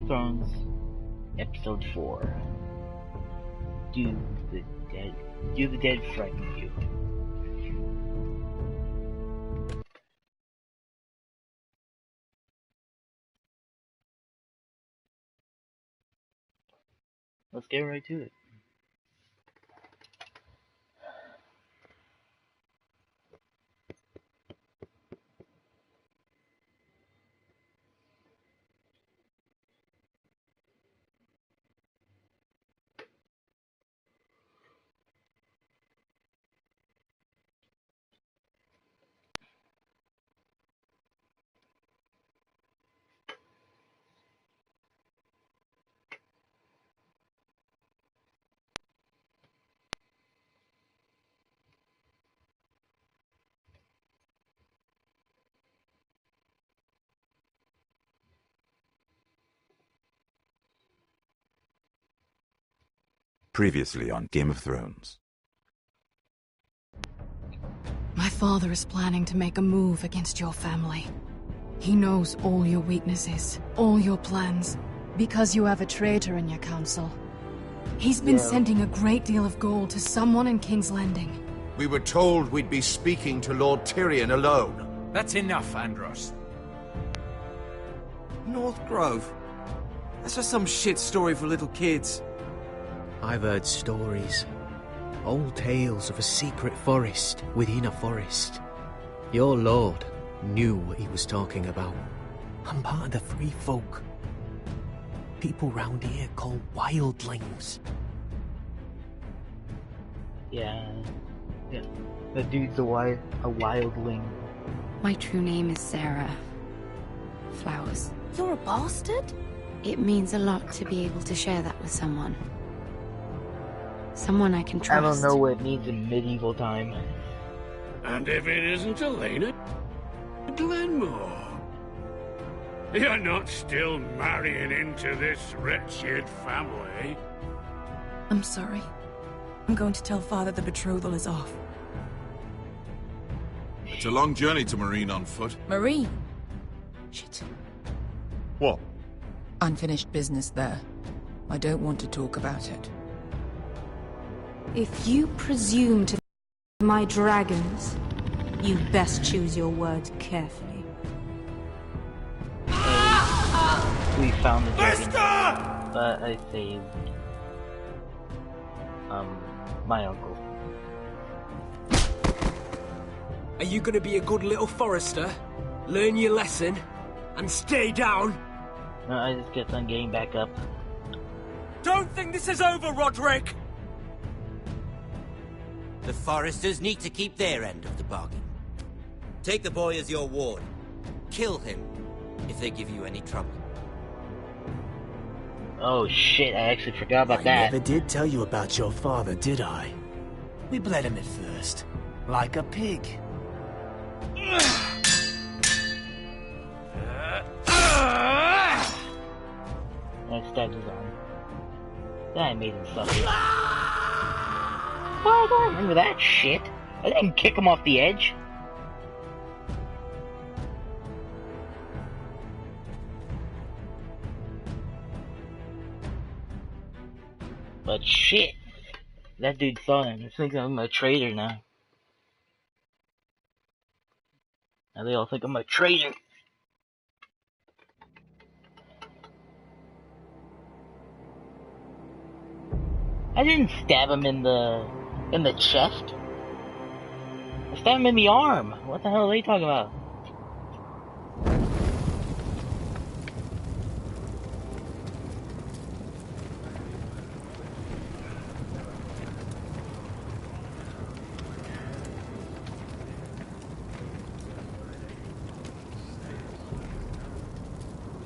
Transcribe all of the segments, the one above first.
Thrones, Episode 4. Do the dead frighten you? Let's get right to it. Previously on Game of Thrones. My father is planning to make a move against your family. He knows all your weaknesses, all your plans, because you have a traitor in your council. He's been sending a great deal of gold to someone in King's Landing. We were told we'd be speaking to Lord Tyrion alone. That's enough, Andros. North Grove? That's just some shit story for little kids. I've heard stories. Old tales of a secret forest within a forest. Your lord knew what he was talking about. I'm part of the Free Folk. People round here call wildlings. Yeah. The dude's a wildling. My true name is Sarah Flowers. You're a bastard? It means a lot to be able to share that with someone. Someone I can trust. I don't know what it means in medieval time. And if it isn't Elena Glenmore, you're not still marrying into this wretched family. I'm sorry. I'm going to tell Father the betrothal is off. It's a long journey to Marine on foot. Marine? Shit. What? Unfinished business there. I don't want to talk about it. If you presume to my dragons, you best choose your words carefully. We found the dragon, but I saved my uncle. Are you gonna be a good little forester? Learn your lesson? And stay down? No, I just kept on getting back up. Don't think this is over, Roderick! The Foresters need to keep their end of the bargain. Take the boy as your ward. Kill him if they give you any trouble. Oh shit, I actually forgot about that. I never did tell you about your father, did I? We bled him at first, like a pig. I stabbed his arm. Then I made him suffer. Oh, I don't remember that shit. I didn't kick him off the edge. But shit, that dude saw him. He thinks I'm a traitor now. Now they all think I'm a traitor. I didn't stab him in the chest. I stabbed him in the arm. What the hell are they talking about?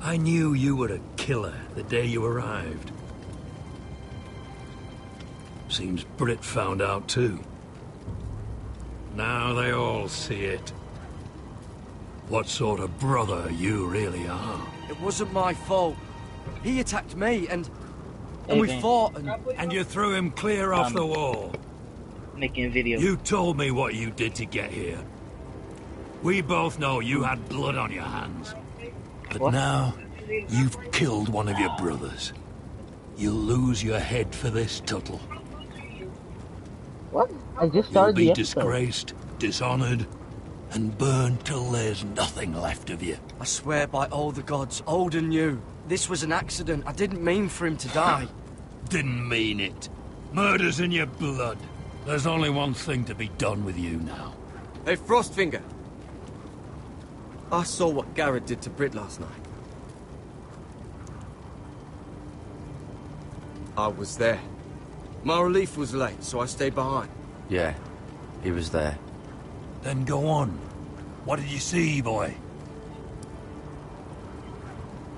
I knew you were a killer the day you arrived. Seems Brit found out too. Now they all see it. What sort of brother you really are. It wasn't my fault. He attacked me, and we fought, And you threw him clear off the wall. Making a video. You told me what you did to get here. We both know you had blood on your hands. But What? now, You've killed one of your brothers. You'll lose your head for this, Tuttle. What? I just You'll started be the episode. disgraced, dishonored, and burned till there's nothing left of you. I swear by all the gods, old and new, this was an accident. I didn't mean for him to die. Didn't mean it. Murder's in your blood. There's only one thing to be done with you now. Hey, Frostfinger. I saw what Garrett did to Brit last night. I was there. My relief was late, so I stayed behind. Yeah, he was there. Then go on. What did you see, boy?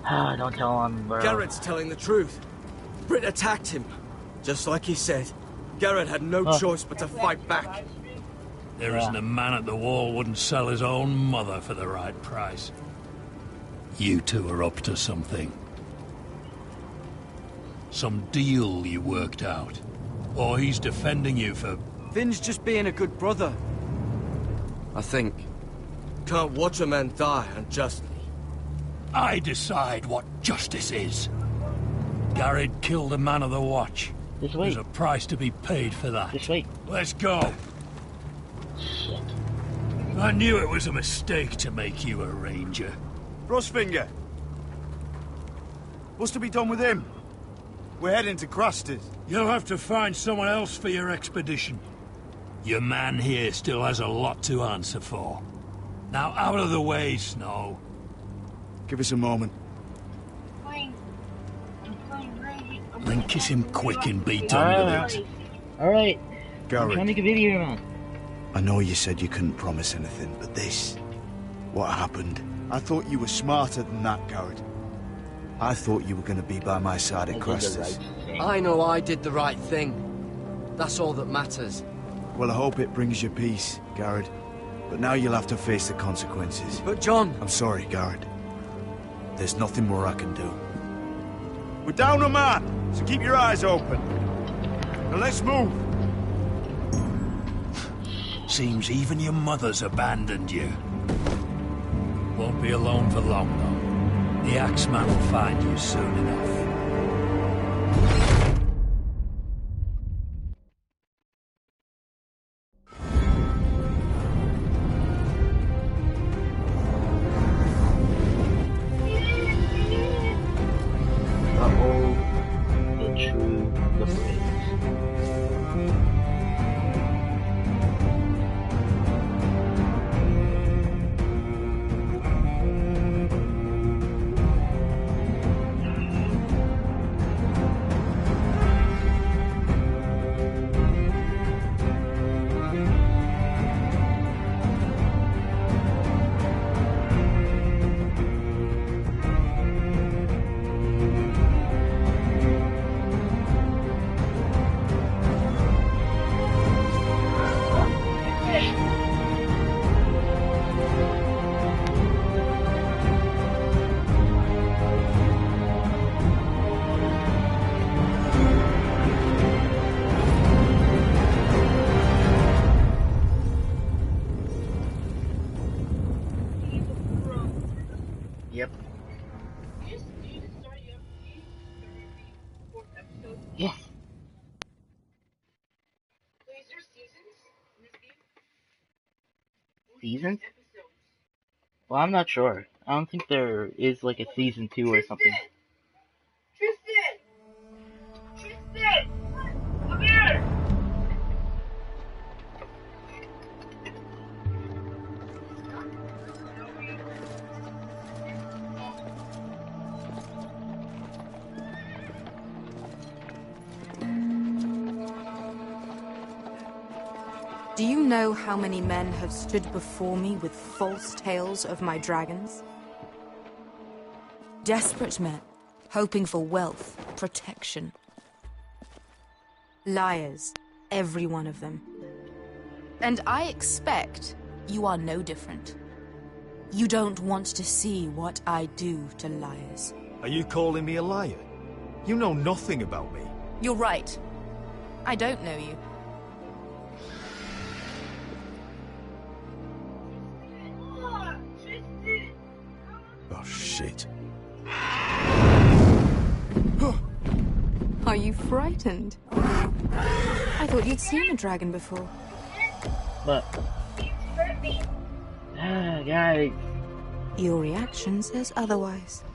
Don't tell him, bro. Garrett's telling the truth. Brit attacked him, just like he said. Garrett had no choice but to fight back. There isn't a man at the wall wouldn't sell his own mother for the right price. You two are up to something. Some deal you worked out. Or he's defending you for... Finn's just being a good brother. I think. Can't watch a man die unjustly. I decide what justice is. Garrett killed a man of the watch. Just wait. There's a price to be paid for that. Just wait. Let's go. Shit. I knew it was a mistake to make you a ranger. Frostfinger. What's to be done with him? We're heading to Crusters. You'll have to find someone else for your expedition. Your man here still has a lot to answer for. Now out of the way, Snow. Give us a moment. Then kiss him quick and be done with it. Alright. Garrett. I'm trying to make a video, man. I know you said you couldn't promise anything, but this... What happened? I thought you were smarter than that, Garrett. I thought you were going to be by my side at Crusters. I know I did the right thing. That's all that matters. Well, I hope it brings you peace, Garrett. But now you'll have to face the consequences. But John... I'm sorry, Garrett. There's nothing more I can do. We're down a man, so keep your eyes open. Now let's move. Seems even your mother's abandoned you. Won't be alone for long, though. The Axeman will find you soon enough. Yep. Yes. Seasons? Well, I'm not sure. I don't think there is like a season 2 or something. Tristan! Come here! Do you know how many men have stood before me with false tales of my dragons? Desperate men, hoping for wealth, protection. Liars, every one of them. And I expect you are no different. You don't want to see what I do to liars. Are you calling me a liar? You know nothing about me. You're right. I don't know you. Oh, shit. frightened. I thought you'd seen a dragon before. But... guys... Your reaction says otherwise.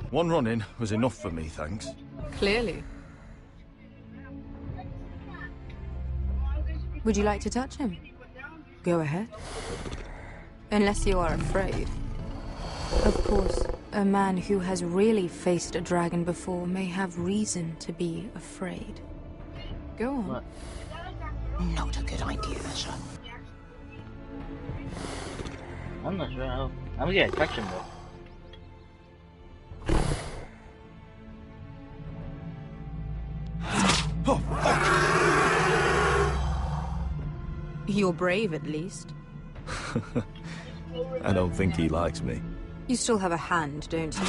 One run-in was enough for me, thanks. Clearly. Would you like to touch him? Go ahead. Unless you are afraid. Of course, a man who has really faced a dragon before may have reason to be afraid. Go on. What? Not a good idea, Asher. I'm not sure how... I'm gonna touch him though. Oh, fuck! You're brave, at least. I don't think he likes me. You still have a hand, don't you?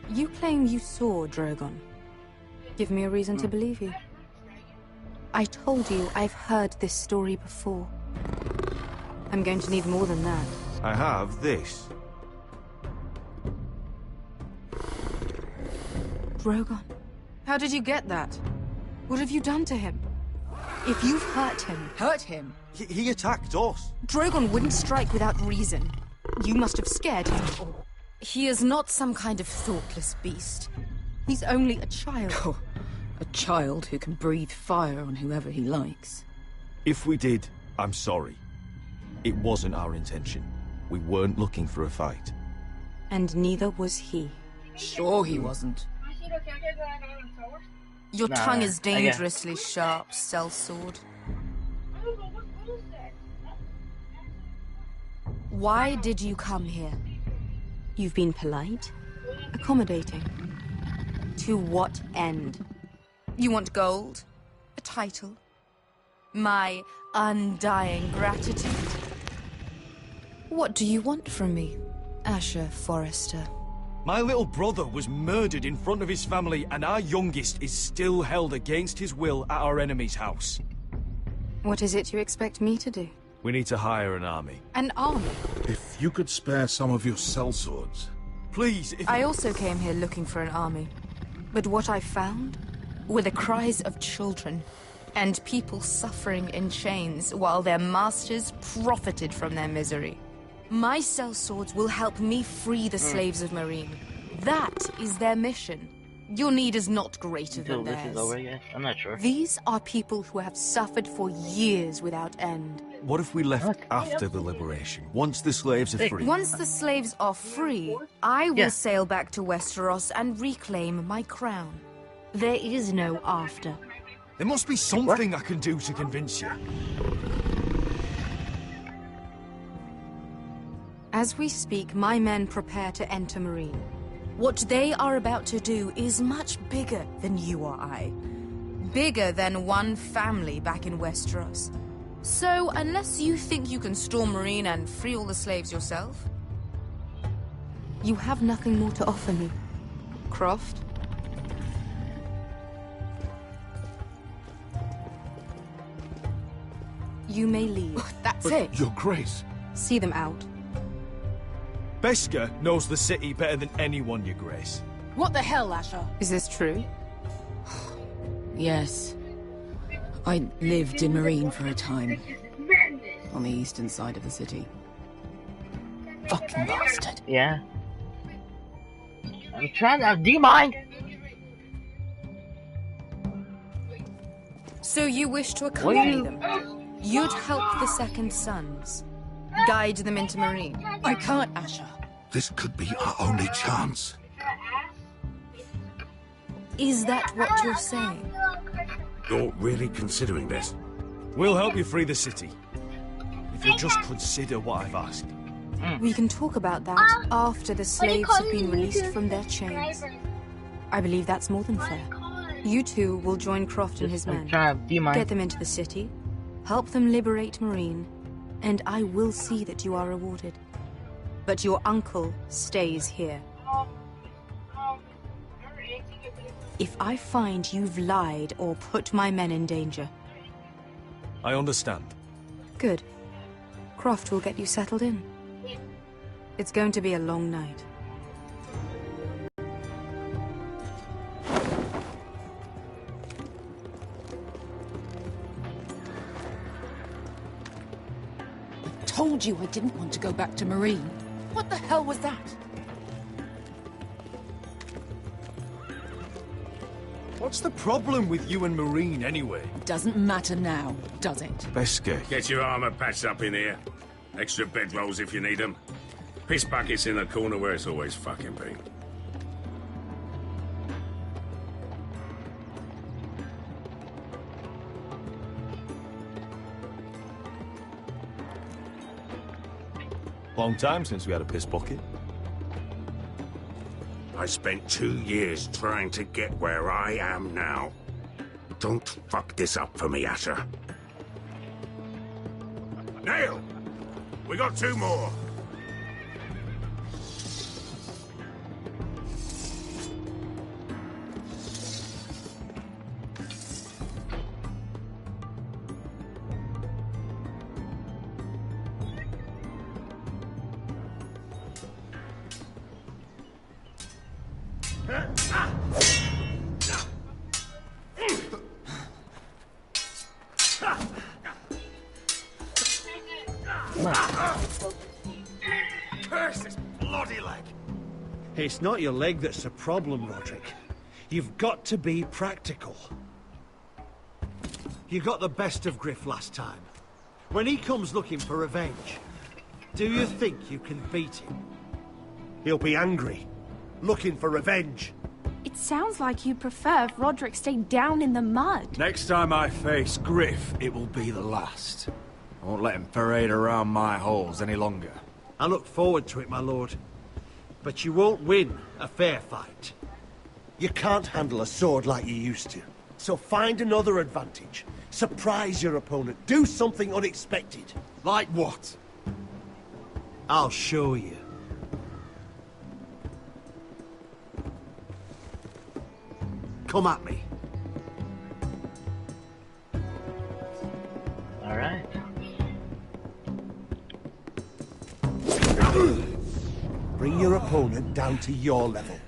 You claim you saw Drogon. Give me a reason to believe you. I told you I've heard this story before. I'm going to need more than that. I have this. Drogon, how did you get that? What have you done to him? If you've hurt him... Hurt him? He attacked us. Drogon wouldn't strike without reason. You must have scared him. Or he is not some kind of thoughtless beast. He's only a child. Oh, a child who can breathe fire on whoever he likes. If we did, I'm sorry. It wasn't our intention. We weren't looking for a fight. And neither was he. Sure he wasn't. Your tongue is dangerously sharp, sellsword. Why did you come here? You've been polite, accommodating. To what end? You want gold? A title? My undying gratitude? What do you want from me, Asher Forrester? My little brother was murdered in front of his family, and our youngest is still held against his will at our enemy's house. What is it you expect me to do? We need to hire an army. An army? If you could spare some of your sellswords. Please, if... I also came here looking for an army. But what I found were the cries of children and people suffering in chains while their masters profited from their misery. My sellswords will help me free the slaves of Marine. That is their mission. Your need is not greater than theirs. This is over yet? I'm not sure. These are people who have suffered for years without end. What if we left after the liberation, once the slaves are free? Once the slaves are free, I will sail back to Westeros and reclaim my crown. There is no after. There must be something I can do to convince you. As we speak, my men prepare to enter Marine. What they are about to do is much bigger than you or I. Bigger than one family back in Westeros. So, unless you think you can storm Marine and free all the slaves yourself, you have nothing more to offer me, Croft. You may leave. That's it. Your Grace. See them out. Beskar knows the city better than anyone, Your Grace. What the hell, Asher? Is this true? Yes. I lived in Marine for a time. On the eastern side of the city. Fucking bastard. Yeah. I'm trying to... Do you mind? So you wish to accompany them? You'd help the Second Sons. Guide them into Marine. I can't, Asher. This could be our only chance. Is that what you're saying? You're really considering this? We'll help you free the city. If you'll just consider what I've asked. We can talk about that after the slaves have been released from their chains. I believe that's more than fair. You two will join Croft and his men. Do you mind? Get them into the city, help them liberate Marine, and I will see that you are rewarded. But your uncle stays here. If I find you've lied or put my men in danger... I understand. Good. Croft will get you settled in. It's going to be a long night. told you I didn't want to go back to Marine. What the hell was that? What's the problem with you and Marine, anyway? Doesn't matter now, does it? Beskay. Get your armor patched up in here. Extra bedrolls if you need them. Piss buckets in the corner where it's always fucking been. Long time since we had a piss bucket. I spent 2 years trying to get where I am now. Don't fuck this up for me, Asher. Nail! We got 2 more! Curse this bloody leg! It's not your leg that's the problem, Roderick. You've got to be practical. You got the best of Griff last time. When he comes looking for revenge, do you think you can beat him? He'll be angry, looking for revenge. It sounds like you prefer if Roderick stayed down in the mud. Next time I face Griff, it will be the last. I won't let him parade around my halls any longer. I look forward to it, my lord. But you won't win a fair fight. You can't handle a sword like you used to. So find another advantage. Surprise your opponent. Do something unexpected. Like what? I'll show you. Come at me. All right. Bring your opponent down to your level.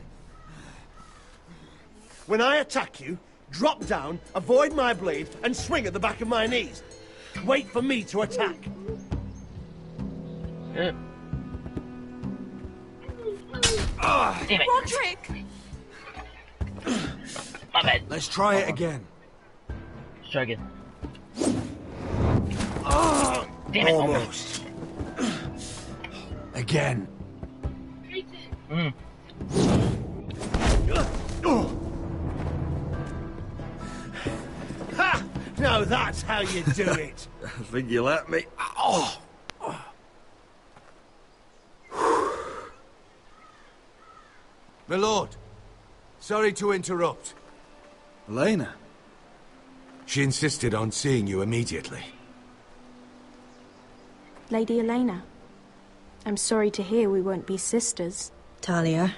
When I attack you, drop down, avoid my blade, and swing at the back of my knees. Wait for me to attack. Damn it. Roderick! My bad. Let's try it again. Let's try again. Damn it. Almost. Again. Ha! Now that's how you do it. I think you let me. Oh! My lord, sorry to interrupt. Elena? She insisted on seeing you immediately. Lady Elena, I'm sorry to hear we won't be sisters. Talia.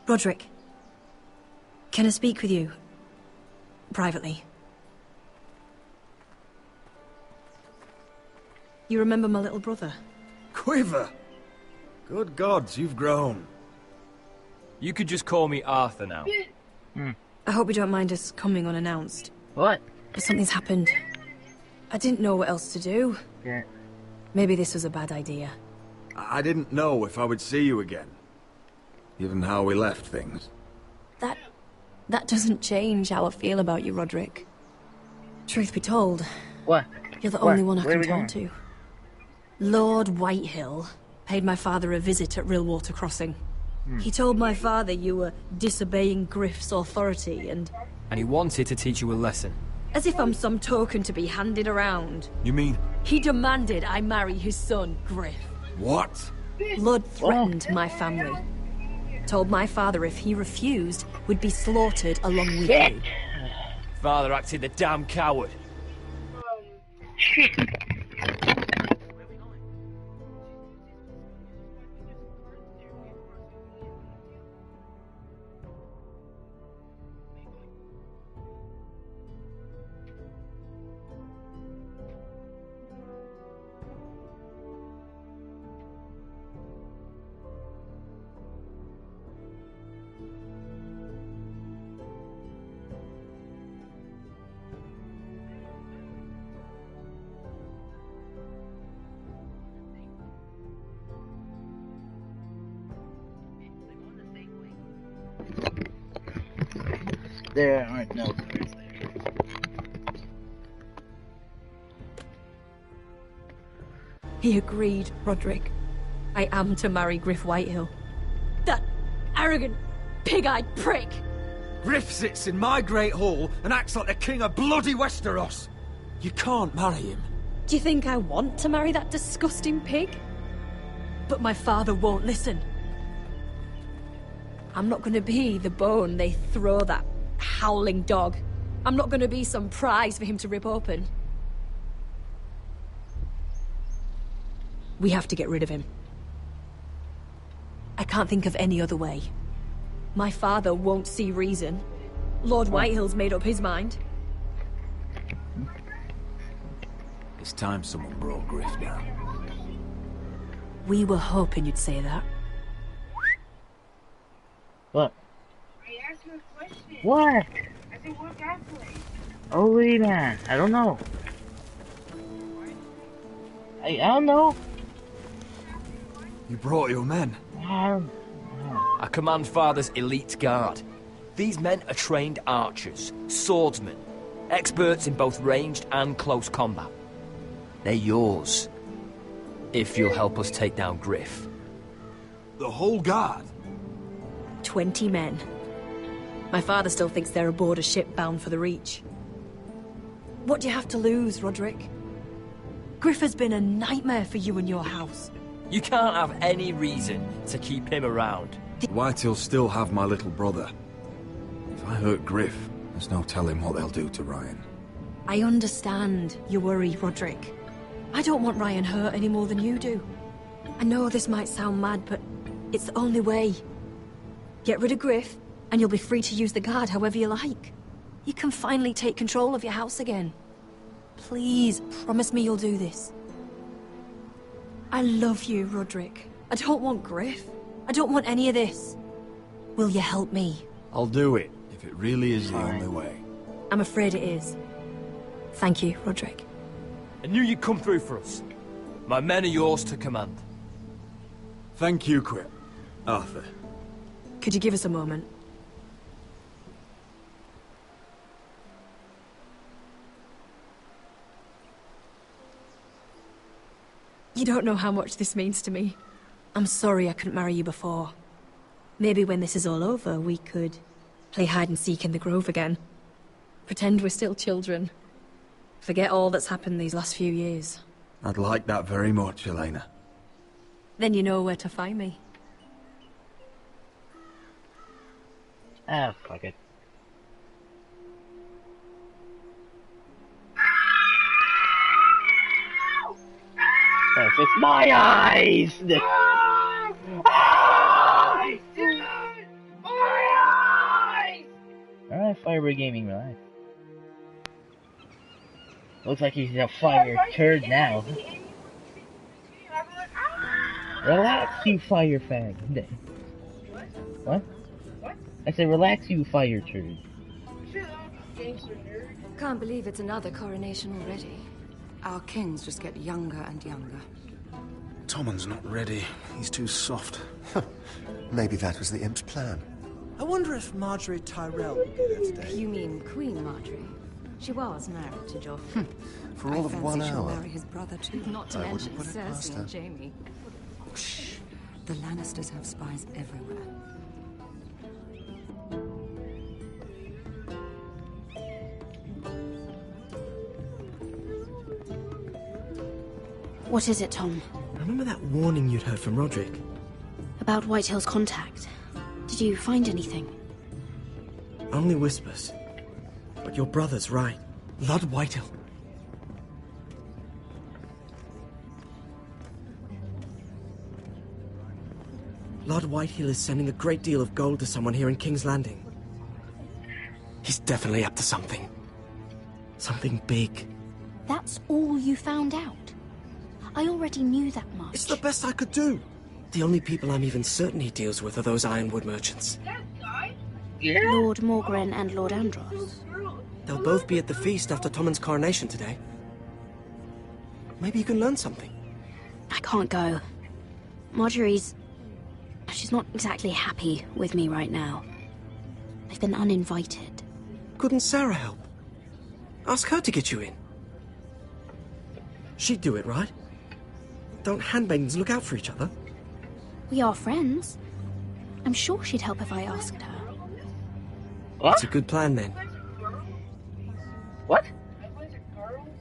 Roderick. Can I speak with you? Privately. You remember my little brother? Quiver! Good gods, you've grown. You could just call me Arthur now. I hope you don't mind us coming unannounced. What? But something's happened. I didn't know what else to do. Yeah. Maybe this was a bad idea. I didn't know if I would see you again. Given how we left things. That doesn't change how I feel about you, Roderick. Truth be told, what? You're the What? only one I Where can are we turn going? to. Lord Whitehill paid my father a visit at Rillwater Crossing. He told my father you were disobeying Griff's authority and And he wanted to teach you a lesson. as if I'm some token to be handed around. You mean... He demanded I marry his son, Griff. What? Lord threatened my family. Told my father if he refused, would be slaughtered along with you. Father acted the damn coward. There aren't no guards there. He agreed, Roderick. I am to marry Griff Whitehill. That arrogant, pig-eyed prick! Griff sits in my great hall and acts like the king of bloody Westeros. You can't marry him. Do you think I want to marry that disgusting pig? But my father won't listen. I'm not gonna be the bone they throw that howling dog. I'm not gonna be some prize for him to rip open. We have to get rid of him. I can't think of any other way. My father won't see reason. Lord Whitehill's made up his mind. It's time someone brought Griff down. We were hoping you'd say that. What? I asked you a question. What? I said, what that place? Holy man, I don't know. I don't know. You brought your men. I command Father's elite guard. These men are trained archers, swordsmen, experts in both ranged and close combat. They're yours, if you'll help us take down Griff. The whole guard? 20 men. My father still thinks they're aboard a ship bound for the Reach. What do you have to lose, Roderick? Griff has been a nightmare for you and your house. You can't have any reason to keep him around. Whitehill still have my little brother. If I hurt Griff, there's no telling what they'll do to Ryan. I understand your worry, Roderick. I don't want Ryan hurt any more than you do. I know this might sound mad, but it's the only way. Get rid of Griff, and you'll be free to use the guard however you like. You can finally take control of your house again. Please, promise me you'll do this. I love you, Roderick. I don't want Griff. I don't want any of this. Will you help me? I'll do it, if it really is the only way. I'm afraid it is. Thank you, Roderick. I knew you'd come through for us. My men are yours to command. Thank you, Quip. Arthur. Could you give us a moment? You don't know how much this means to me. I'm sorry I couldn't marry you before. Maybe when this is all over, we could play hide and seek in the grove again. Pretend we're still children. Forget all that's happened these last few years. I'd like that very much, Elena. Then you know where to find me. Ah, fuck it. Oh, it's my eyes! Eyes, dude! My eyes! Alright, Firebird Gaming, relax. Looks like he's a fire turd now. Relax, you fire fag. What? I said relax, you fire turd. Can't believe it's another coronation already. Our kings just get younger and younger. Tommen's not ready. He's too soft. Maybe that was the imp's plan. I wonder if Marjorie Tyrell will be there today. You mean Queen Marjorie? She was married to Joffrey. For all of 1 she'll hour. marry his brother too. Not to I mention wouldn't put it past Cersei her. and Jaime. Shh. The Lannisters have spies everywhere. What is it, Tom? Remember that warning you'd heard from Roderick? About Whitehill's contact. Did you find anything? Only whispers. But your brother's right. Lord Whitehill. Lord Whitehill is sending a great deal of gold to someone here in King's Landing. He's definitely up to something. Something big. That's all you found out? I already knew that much. It's the best I could do. The only people I'm even certain he deals with are those ironwood merchants. Lord Morgren and Lord Andros. They'll both be at the feast after Tommen's coronation today. Maybe you can learn something. I can't go. Marjorie's... She's not exactly happy with me right now. left than uninvited. Couldn't Sarah help? Ask her to get you in. She'd do it, right? Don't handmaidens look out for each other? We are friends. I'm sure she'd help if I asked her. What? That's a good plan, then. What?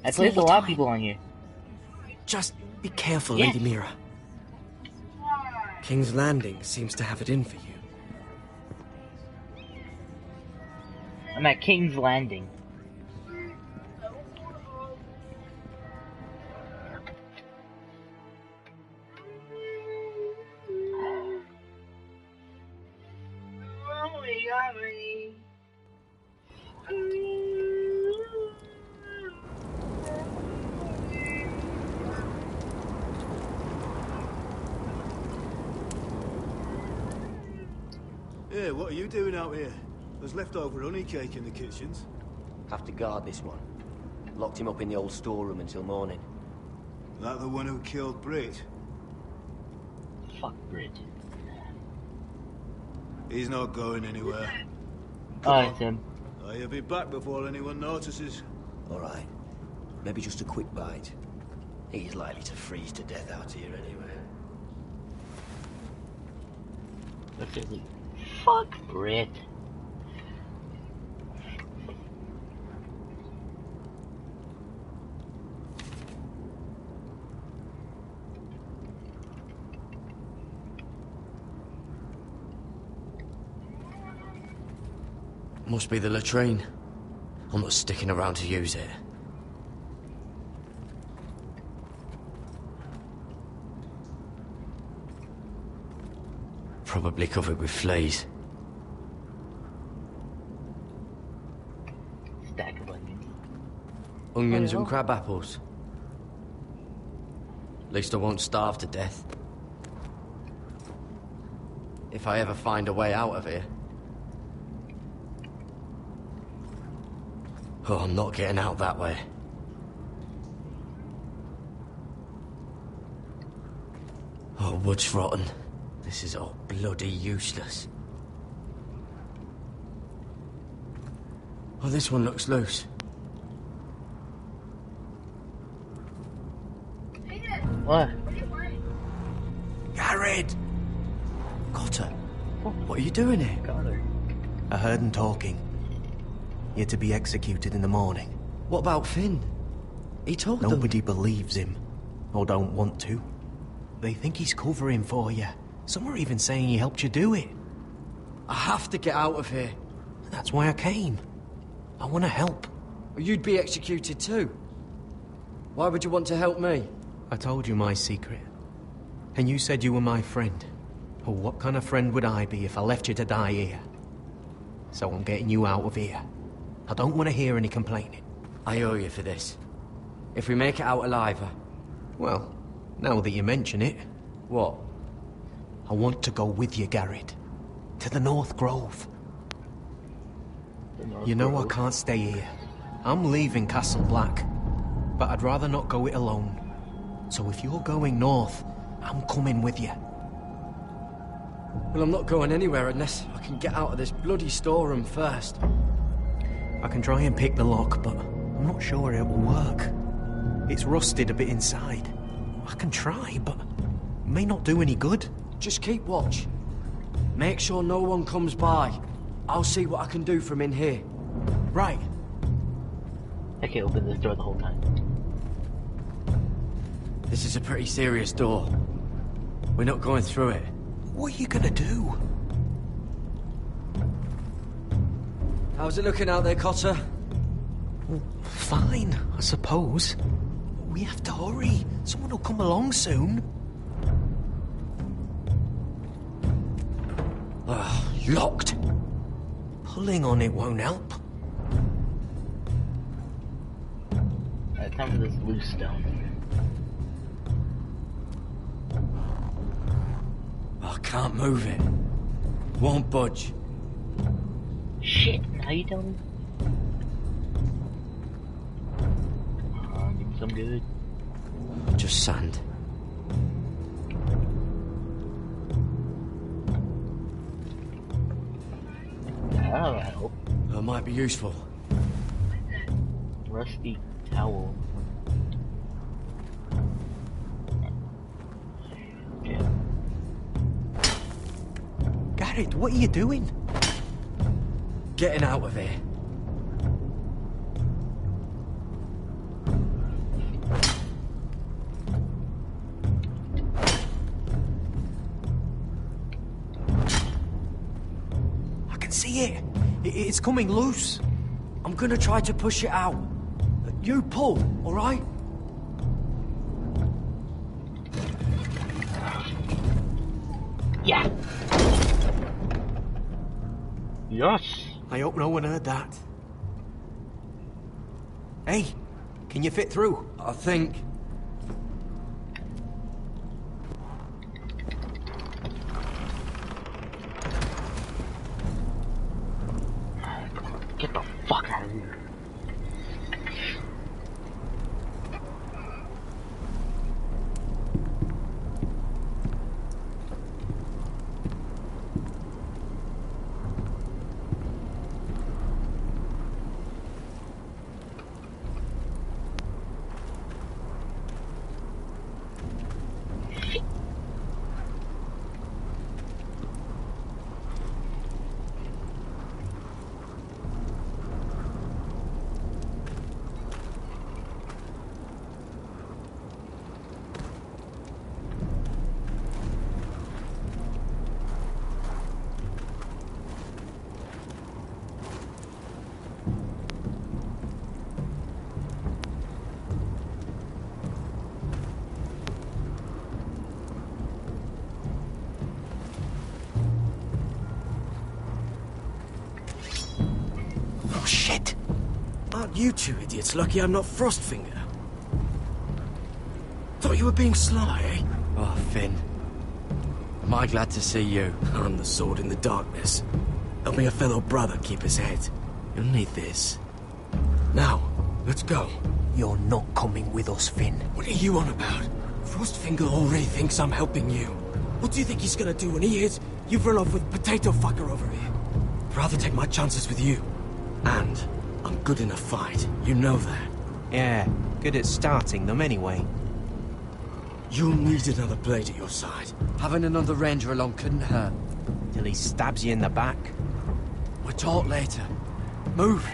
I placed a lot of people on you. Just be careful, Yes. Lady Mira. King's Landing seems to have it in for you. I'm at King's Landing. Yeah, what are you doing out here? There's leftover honey cake in the kitchens. Have to guard this one. Locked him up in the old storeroom until morning. That the one who killed Brit? Fuck Brit. He's not going anywhere. Oh, it's him. He'll be back before anyone notices. Alright. Maybe just a quick bite. He's likely to freeze to death out here anyway. Okay, fuck Brit. Must be the latrine. I'm not sticking around to use it. Probably covered with fleas. Stack of onions. Onions Oh, and yeah. crab apples. At least I won't starve to death. If I ever find a way out of here. Oh, I'm not getting out that way. Oh, wood's rotten. This is all bloody useless. Oh, this one looks loose. What? Garrett! Cotter, what are you doing here? I heard him talking. You're to be executed in the morning. What about Finn? He told them. Nobody believes him. Or don't want to. They think he's covering for you. Some are even saying he helped you do it. I have to get out of here. That's why I came. I want to help. You'd be executed too. Why would you want to help me? I told you my secret. And you said you were my friend. Oh, what kind of friend would I be if I left you to die here? So I'm getting you out of here. I don't want to hear any complaining. I owe you for this. If we make it out alive, Well, now that you mention it... What? I want to go with you, Garrett. To the North Grove. You know I can't stay here. I'm leaving Castle Black. But I'd rather not go it alone. So if you're going north, I'm coming with you. Well, I'm not going anywhere unless I can get out of this bloody storeroom first. I can try and pick the lock, but I'm not sure it will work. It's rusted a bit inside. I can try, but it may not do any good. Just keep watch. Make sure no one comes by. I'll see what I can do from in here. Right. I can't open this door the whole time. This is a pretty serious door. We're not going through it. What are you gonna do? How's it looking out there, Cotter? Well, fine, I suppose. We have to hurry. Someone will come along soon. Locked. Pulling on it won't help. Time for this loose stone. I can't move it. Won't budge. Shit, now you tell me? Give me some good. Just sand. I hope. That might be useful. Rusty towel. Yeah. Garrett, what are you doing? Getting out of here. I can see it. It's coming loose. I'm gonna try to push it out. You pull, all right? Yeah. Yes. I hope no one heard that. Hey, can you fit through? I think. Get the fuck out of here. Oh shit! Aren't you two idiots lucky I'm not Frostfinger? Thought you were being sly, eh? Oh, Finn. Am I glad to see you? I'm the sword in the darkness. Helping a fellow brother keep his head. You'll need this. Now, let's go. You're not coming with us, Finn. What are you on about? Frostfinger already thinks I'm helping you. What do you think he's gonna do when he hears you've run off with Potato Fucker over here? I'd rather take my chances with you. And I'm good in a fight. You know that. Yeah, good at starting them anyway. You'll need another blade at your side. Having another ranger along couldn't hurt. Till he stabs you in the back. We'll talk later. Move!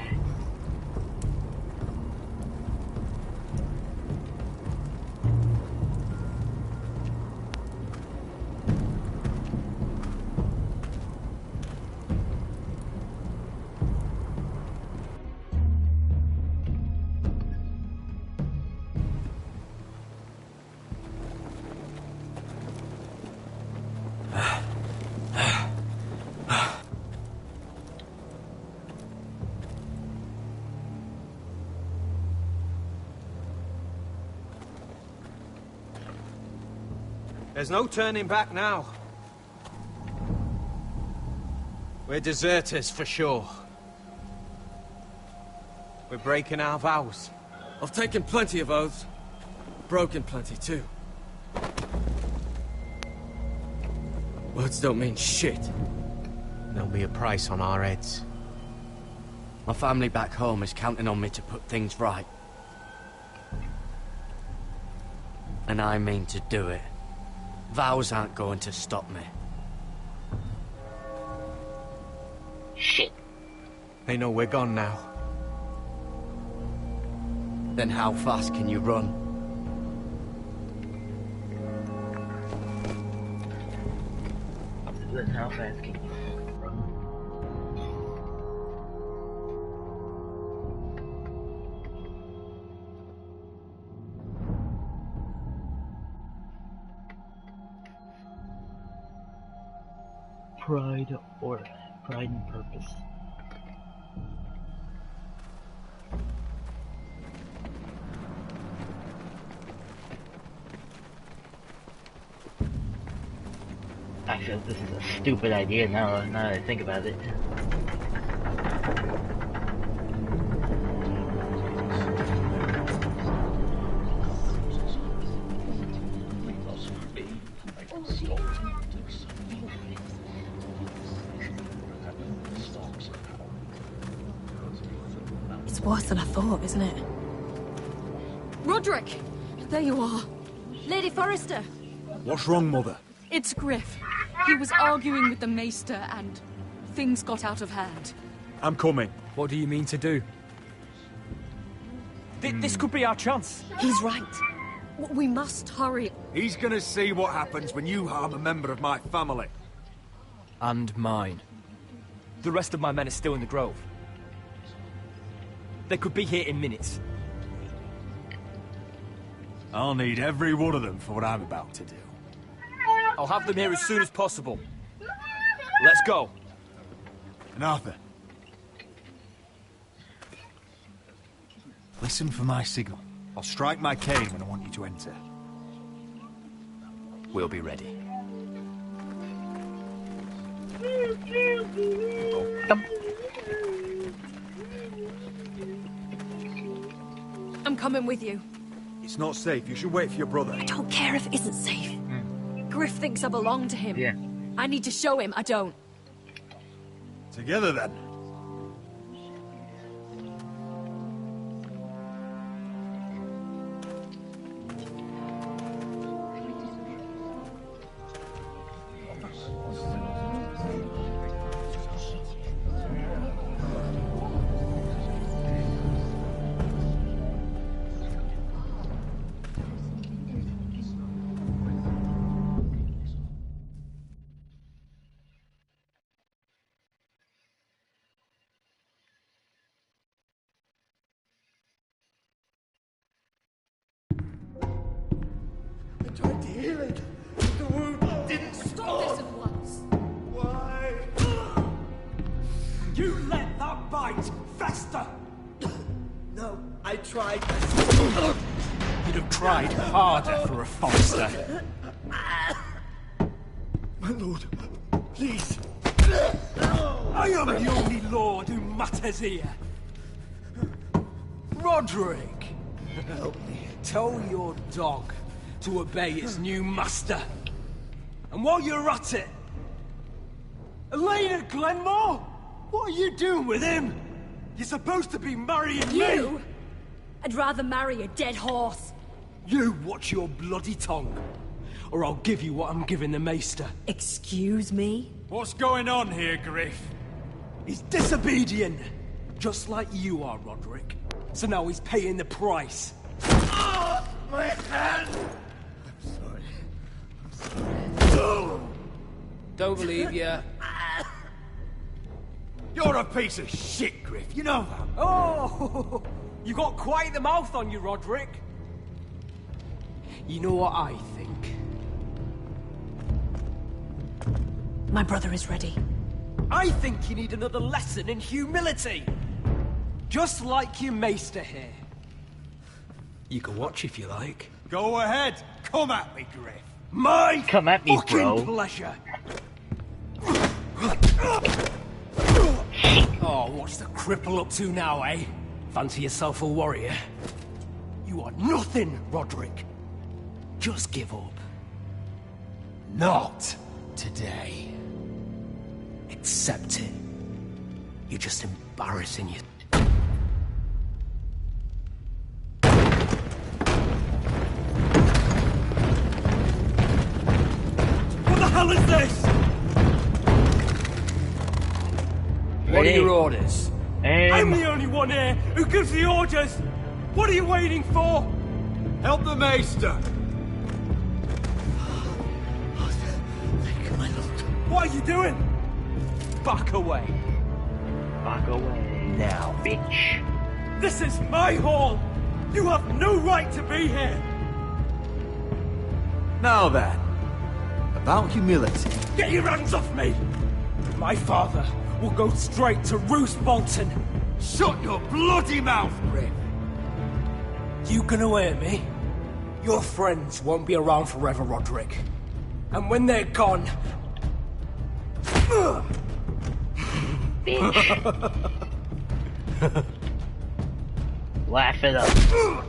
There's no turning back now. We're deserters for sure. We're breaking our vows. I've taken plenty of oaths. Broken plenty too. Words don't mean shit. There'll be a price on our heads. My family back home is counting on me to put things right. And I mean to do it. Vows aren't going to stop me. Shit. They know we're gone now. Then how fast can you run? Then how fast can you run? Pride and purpose. I feel this is a stupid idea now that I think about it. worse than I thought, isn't it? Roderick! There you are. Lady Forrester. What's wrong, Mother? It's Griff. He was arguing with the Maester and things got out of hand. I'm coming. What do you mean to do? This could be our chance. He's right. We must hurry. He's gonna see what happens when you harm a member of my family. And mine. The rest of my men are still in the grove. They could be here in minutes. I'll need every one of them for what I'm about to do. I'll have them here as soon as possible. Let's go. And Arthur, listen for my signal. I'll strike my cane when I want you to enter. We'll be ready. I'm coming with you. It's not safe. You should wait for your brother. I don't care if it isn't safe. Griff thinks I belong to him. Yeah. I need to show him I don't. Together, then. You let that bite fester! No, I tried. You'd have tried harder for a Forrester. My lord, please. I am the only lord who matters here. Roderick! Help me. Tell your dog to obey its new master. And while you're at it... Elena Glenmore? What are you doing with him? You're supposed to be marrying You? me! I'd rather marry a dead horse. You watch your bloody tongue, or I'll give you what I'm giving the Maester. Excuse me? What's going on here, Griff? He's disobedient, just like you are, Roderick. So now he's paying the price. My hand! I'm sorry. Don't believe you. You're a piece of shit, Griff. You know that. Oh! You got quite the mouth on you, Roderick. You know what I think? My brother is ready. I think you need another lesson in humility. Just like your Maester here. You can watch if you like. Go ahead. Come at me, Griff. My Come at me, fucking bro. pleasure. Oh, what's the cripple up to now, eh? Fancy yourself a warrior? You are nothing, Roderick. Just give up. Not today. Accept it. You're just embarrassing you. What the hell is this? What are your orders? I'm the only one here who gives the orders. What are you waiting for? Help the Maester. Thank you, my lord. What are you doing? Back away. Back away. Now, bitch. This is my hall. You have no right to be here. Now then, about humility. Get your hands off me. My father will go straight to Roose Bolton. Shut your bloody mouth, Griff. You gonna hear me? Your friends won't be around forever, Roderick. And when they're gone... Bitch. Laugh it up.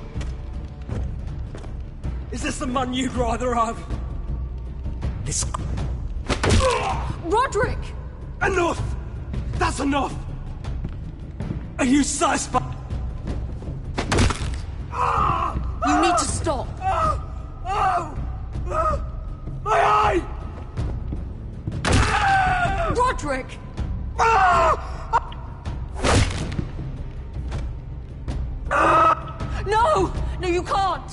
Is this the man you'd rather have? This... Roderick! Enough! That's enough! Are you satisfied? You need to stop! My eye! Roderick! No! No, you can't!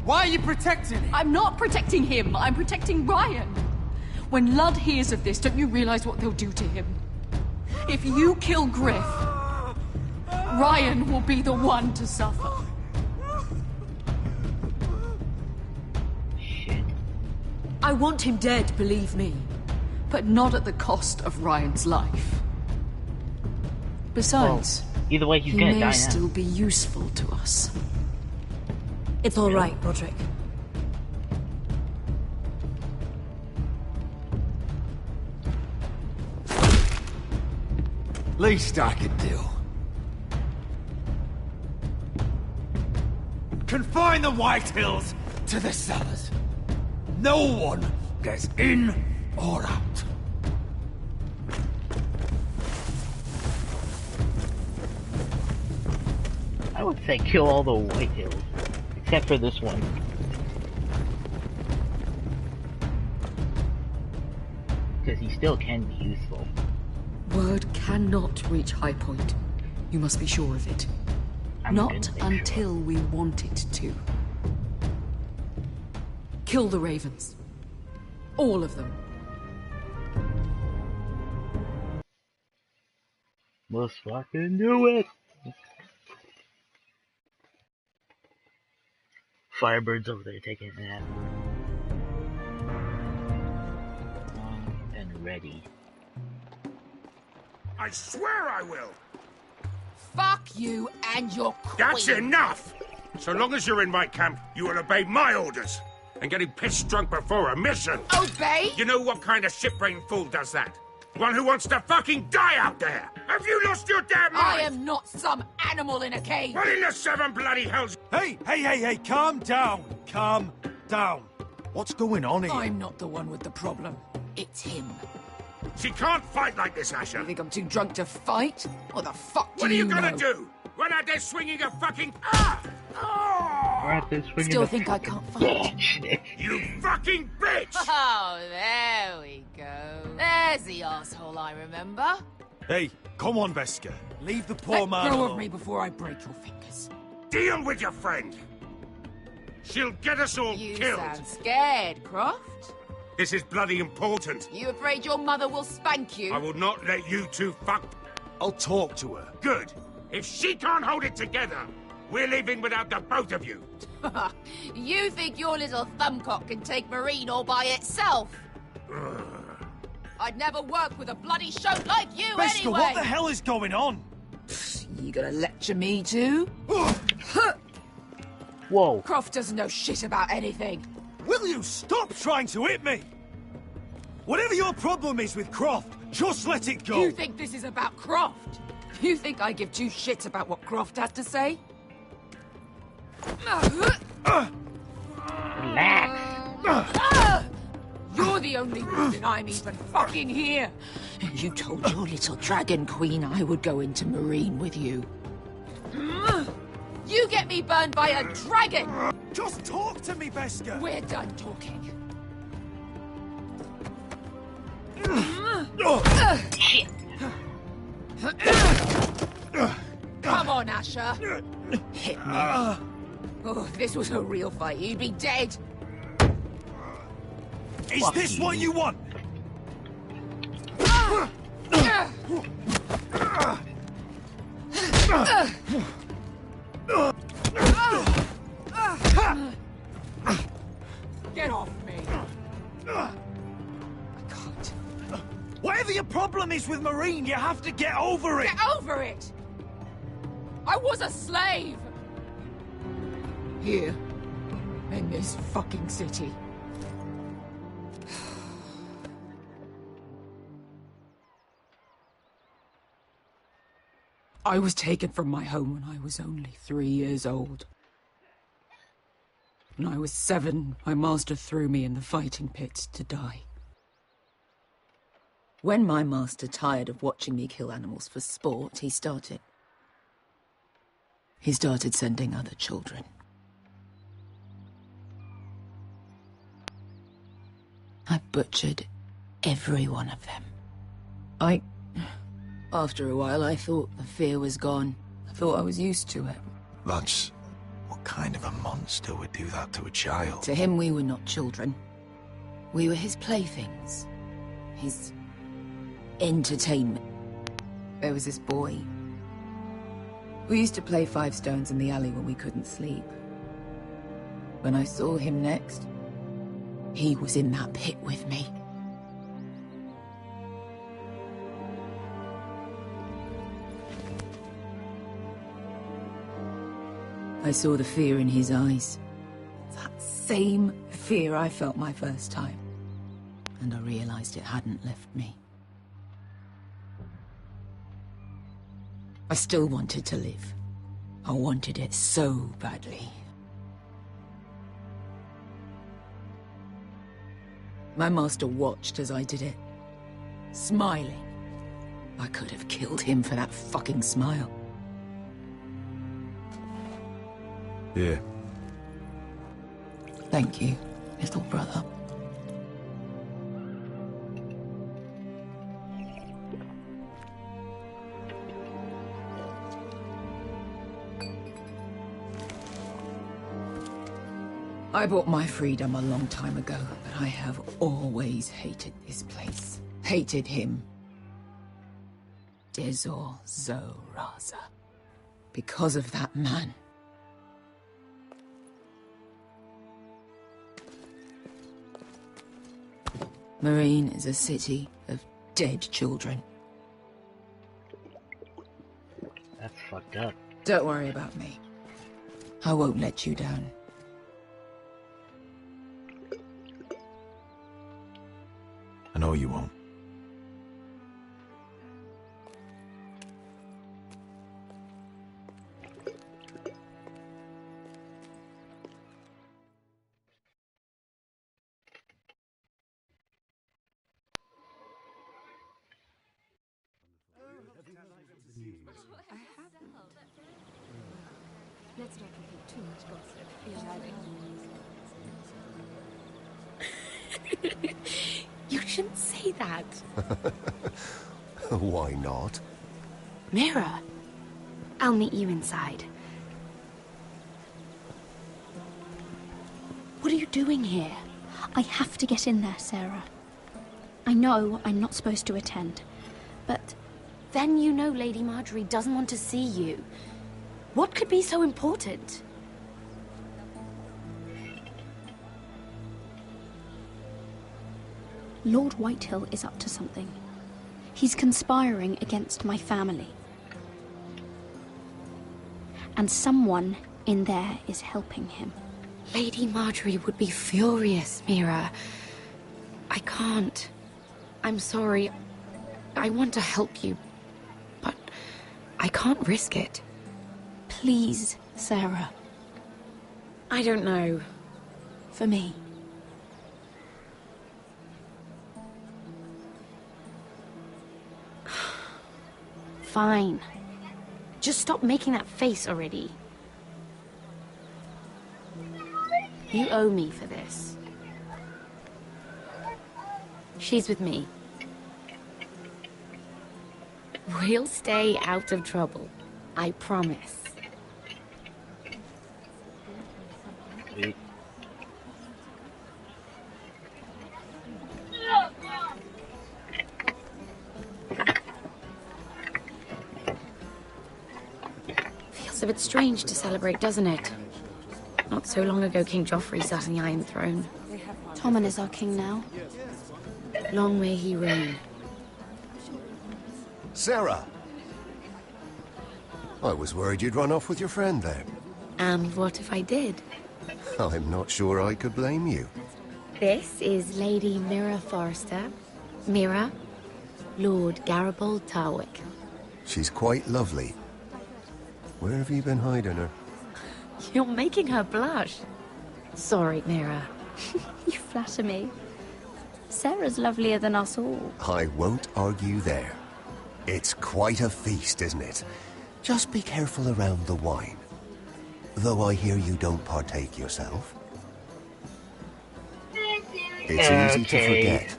Why are you protecting him? I'm not protecting him. I'm protecting Ryan. When Ludd hears of this, don't you realize what they'll do to him? If you kill Griff, Ryan will be the one to suffer. Shit. I want him dead, believe me. But not at the cost of Ryan's life. Besides, well, either way, he's he gonna may die still now. be useful to us. It's all right, Roderick. Least I could do. Confine the White Hills to the cellars. No one gets in or out. I would say kill all the White Hills, except for this one. Because he still can be useful. Word cannot reach High Point. You must be sure of it. Not until we want it to. Kill the Ravens. All of them. Let's fucking do it! Firebird's over there taking a nap. And ready. I swear I will! Fuck you and your queen. That's enough! So long as you're in my camp, you will obey my orders. And getting pissed drunk before a mission. Obey? You know what kind of shit-brained fool does that? One who wants to fucking die out there! Have you lost your damn mind? I am not some animal in a cage. What in the seven bloody hells? Hey, calm down. Calm down. What's going on here? I'm not the one with the problem. It's him. She can't fight like this, Asher. You think I'm too drunk to fight? What the fuck do What are you gonna know? do? Run out there swinging a fucking... Ah! Oh! Right, this Still think I can't fight? You fucking bitch! Oh, there we go. There's the asshole I remember. Hey, come on, Veska. Leave the poor Let man go alone. of me before I break your fingers. Deal with your friend. She'll get us all You killed. sound scared, Croft. This is bloody important. You afraid your mother will spank you? I will not let you two fuck... I'll talk to her. Good. If she can't hold it together, we're leaving without the both of you. You think your little thumbcock can take Marine all by itself? I'd never work with a bloody shote like you Veska, anyway! what the hell is going on? You gonna lecture me too? Whoa. Croft doesn't know shit about anything. Will you stop trying to hit me? Whatever your problem is with Croft, just let it go. You think this is about Croft? You think I give two shits about what Croft has to say? Relax. You're the only reason I'm even fucking here. You told your little dragon queen I would go into Marine with you. You get me burned by a dragon! Just talk to me, Veska. We're done talking. Shit. Come on, Asher. Hit me. Oh, if this was a real fight, you'd be dead. Is this what you want? Get off me. I can't. Whatever your problem is with Marine, you have to get over it. Get over it! I was a slave! Here. In this fucking city. I was taken from my home when I was only 3 years old. When I was 7, my master threw me in the fighting pits to die. When my master tired of watching me kill animals for sport, he started sending other children. I butchered every one of them. After a while, I thought the fear was gone. I thought I was used to it. That's... What kind of a monster would do that to a child? To him, we were not children. We were his playthings. His... entertainment. There was this boy. We used to play 5 stones in the alley when we couldn't sleep. When I saw him next, he was in that pit with me. I saw the fear in his eyes. That same fear I felt my first time. And I realized it hadn't left me. I still wanted to live. I wanted it so badly. My master watched as I did it, smiling. I could have killed him for that fucking smile. Here. Thank you, little brother. I bought my freedom a long time ago, but I have always hated this place. Hated him. Dezor Zoraza. Because of that man. Marine is a city of dead children. That's fucked up. Don't worry about me. I won't let you down. I know you won't. Let's not repeat too much gossip. You shouldn't say that. Why not? Mira, I'll meet you inside. What are you doing here? I have to get in there, Sarah. I know I'm not supposed to attend, but... Then you know Lady Marjorie doesn't want to see you. What could be so important? Lord Whitehill is up to something. He's conspiring against my family. And someone in there is helping him. Lady Marjorie would be furious, Mira. I can't. I'm sorry. I want to help you, but I can't risk it. Please, Sarah. I don't know. For me. Fine. Just stop making that face already. You owe me for this. She's with me. We'll stay out of trouble. I promise. Sweet. Feels a bit strange to celebrate, doesn't it? Not so long ago, King Joffrey sat on the Iron Throne. Tommen is our king now. Long may he reign. Sarah! I was worried you'd run off with your friend there. And what if I did? I'm not sure I could blame you. This is Lady Mira Forrester. Mira, Lord Garibald Tarwick. She's quite lovely. Where have you been hiding her? You're making her blush. Sorry, Mira. You flatter me. Sarah's lovelier than us all. I won't argue there. It's quite a feast, isn't it? Just be careful around the wine. Though I hear you don't partake yourself. It's easy to forget.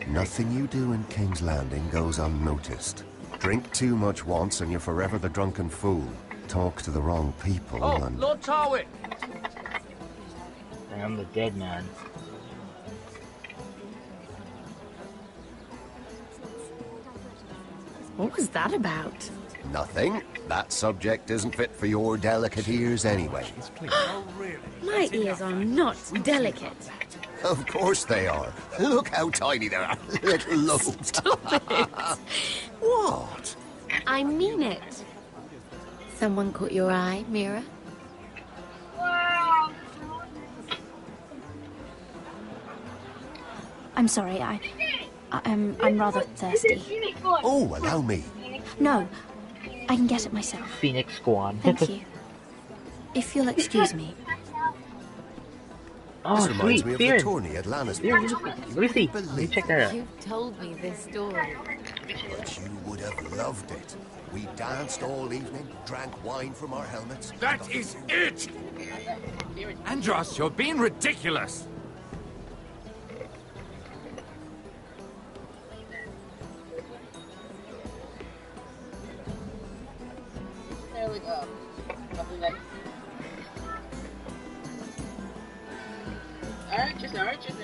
Nothing you do in King's Landing goes unnoticed. Drink too much once and you're forever the drunken fool. Talk to the wrong people and... Lord Tarwick! I'm the dead man. What was that about? Nothing. That subject isn't fit for your delicate ears anyway. My ears are not delicate. Of course they are. Look how tiny they are. Little lobes. Stop it. What? I mean it. Someone caught your eye, Mira? I'm sorry, I'm rather thirsty. Oh, allow me. No, I can get it myself. Phoenix Squad. Thank you. If you'll excuse me. Oh, This reminds sweet. me of Fear. the tourney at Lannister. Lucy, let me check that out. You've told me this story. But you would have loved it. We danced all evening, drank wine from our helmets. That is it! Andros, you're being ridiculous! There we go. Archers. Yeah, archers.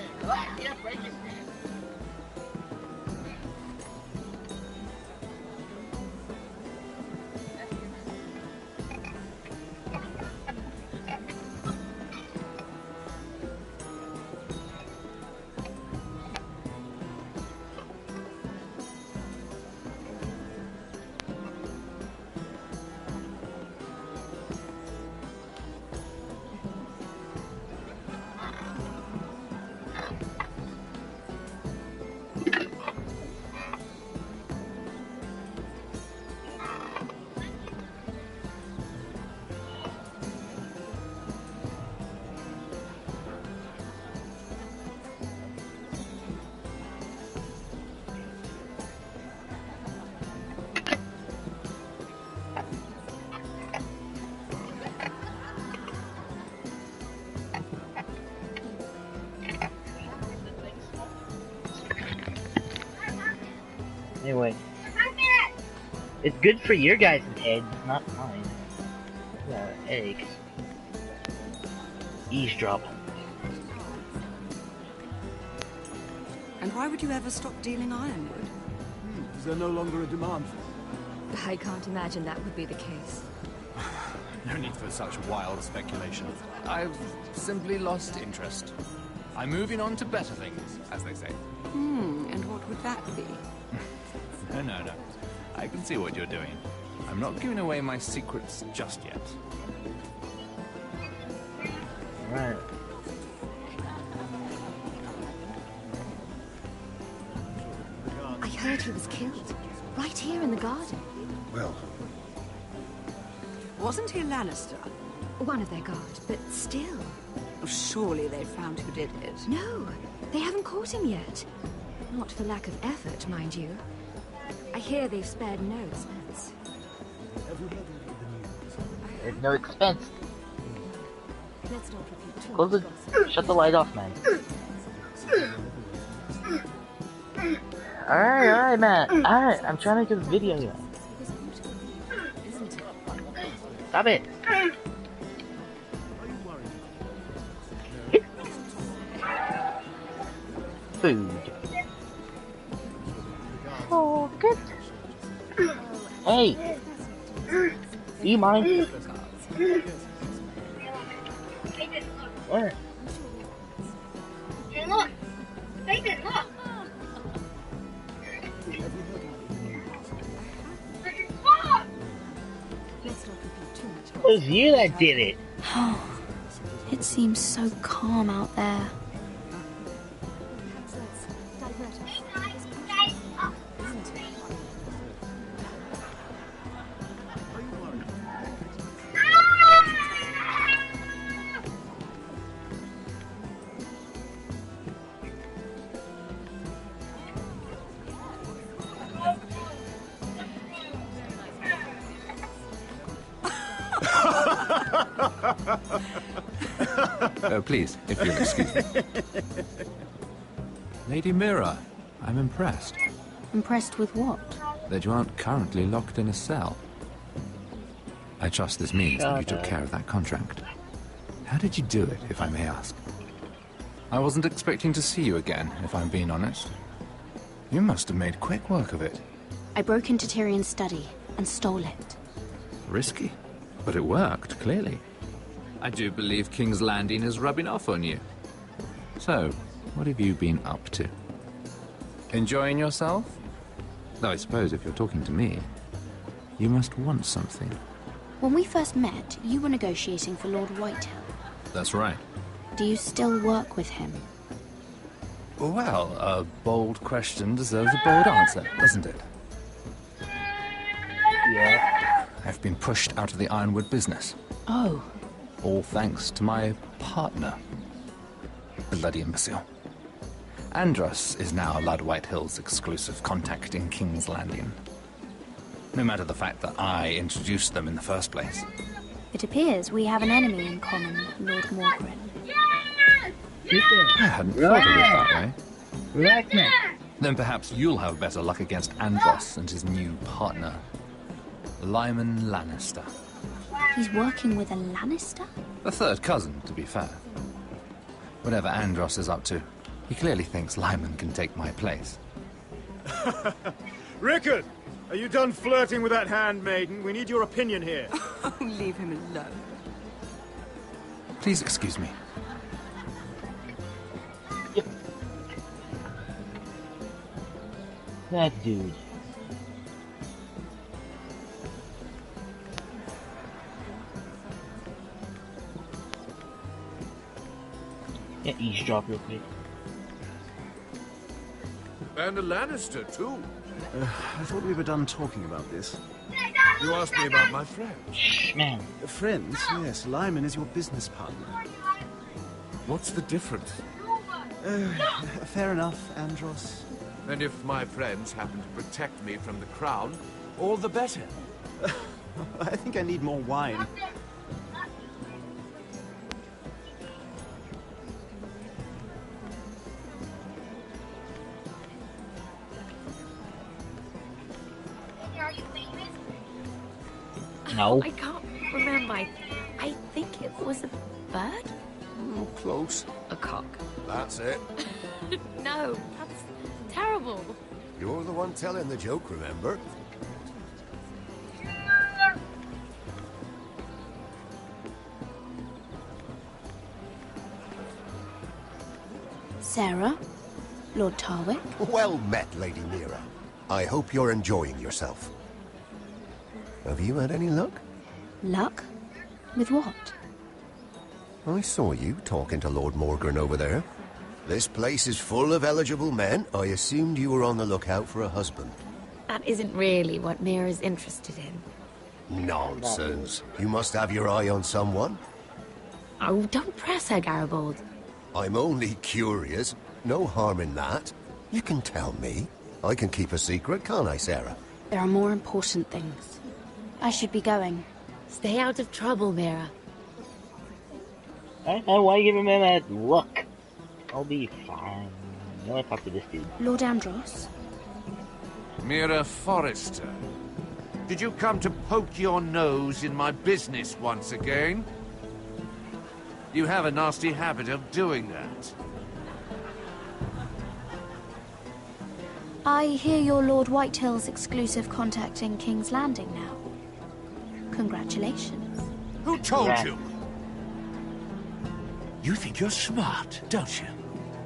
Anyway, it's good for your guys' heads, not mine. Eggs. Eavesdrop. And why would you ever stop dealing ironwood? Is there no longer a demand for it? I can't imagine that would be the case. No need for such wild speculation. I've simply lost interest. I'm moving on to better things, as they say. And what would that be? No. I can see what you're doing. I'm not giving away my secrets just yet. Right. I heard he was killed. Right here in the garden. Well... Wasn't he Lannister? One of their guard, but still. Surely they found who did it. No, they haven't caught him yet. Not for lack of effort, mind you. I hear they've spared no expense. There's no expense. Let's not repeat too Close much the... gossip. Shut the light off, man. Alright, Matt. Alright, I'm trying to do a video here. Stop it. Food. Oh, good. Hey. Do you mind? What? Hey, look! Nathan, look! It was you that did it. It seems so calm out there. Please, if you'll excuse me. Lady Mira, I'm impressed. Impressed with what? That you aren't currently locked in a cell. I trust this means that you took care of that contract. How did you do it, if I may ask? I wasn't expecting to see you again, if I'm being honest. You must have made quick work of it. I broke into Tyrion's study and stole it. Risky, but it worked, clearly. I do believe King's Landing is rubbing off on you. So, what have you been up to? Enjoying yourself? Though I suppose if you're talking to me, you must want something. When we first met, you were negotiating for Lord Whitehill. That's right. Do you still work with him? Well, a bold question deserves a bold answer, doesn't it? Yeah. I've been pushed out of the Ironwood business. Oh. All thanks to my partner. Bloody imbecile. Andros is now Lord Whitehill's exclusive contact in King's Landing. No matter the fact that I introduced them in the first place. It appears we have an enemy in common, Lord Morgren. I hadn't thought of it that way. Then perhaps you'll have better luck against Andros and his new partner, Lyman Lannister. He's working with a Lannister? A third cousin, to be fair. Whatever Andros is up to, he clearly thinks Lyman can take my place. Rickard! Are you done flirting with that handmaiden? We need your opinion here. Oh, leave him alone. Please excuse me. That dude. Yeah, eavesdrop real quick. And a Lannister, too. I thought we were done talking about this. You asked me about my friend. Man. Friends? Yes, Lyman is your business partner. What's the difference? Fair enough, Andros. And if my friends happen to protect me from the crown, all the better. I think I need more wine. No. I can't remember. I think it was a bird? Oh, close. A cock. That's it. No, that's terrible. You're the one telling the joke, remember? Sarah? Lord Tarwick? Well met, Lady Mira. I hope you're enjoying yourself. Have you had any luck? Luck? With what? I saw you talking to Lord Morgren over there. This place is full of eligible men. I assumed you were on the lookout for a husband. That isn't really what Mira's interested in. Nonsense. You must have your eye on someone. Oh, don't press her, Garibaldi. I'm only curious. No harm in that. You can tell me. I can keep a secret, can't I, Sarah? There are more important things. I should be going. Stay out of trouble, Mira. Why you giving me that look? I'll be fine. I want to talk to this dude. Lord Andros? Mira Forrester. Did you come to poke your nose in my business once again? You have a nasty habit of doing that. I hear you're Lord Whitehill's exclusive contact in King's Landing now. Congratulations. Who told you? You think you're smart, don't you?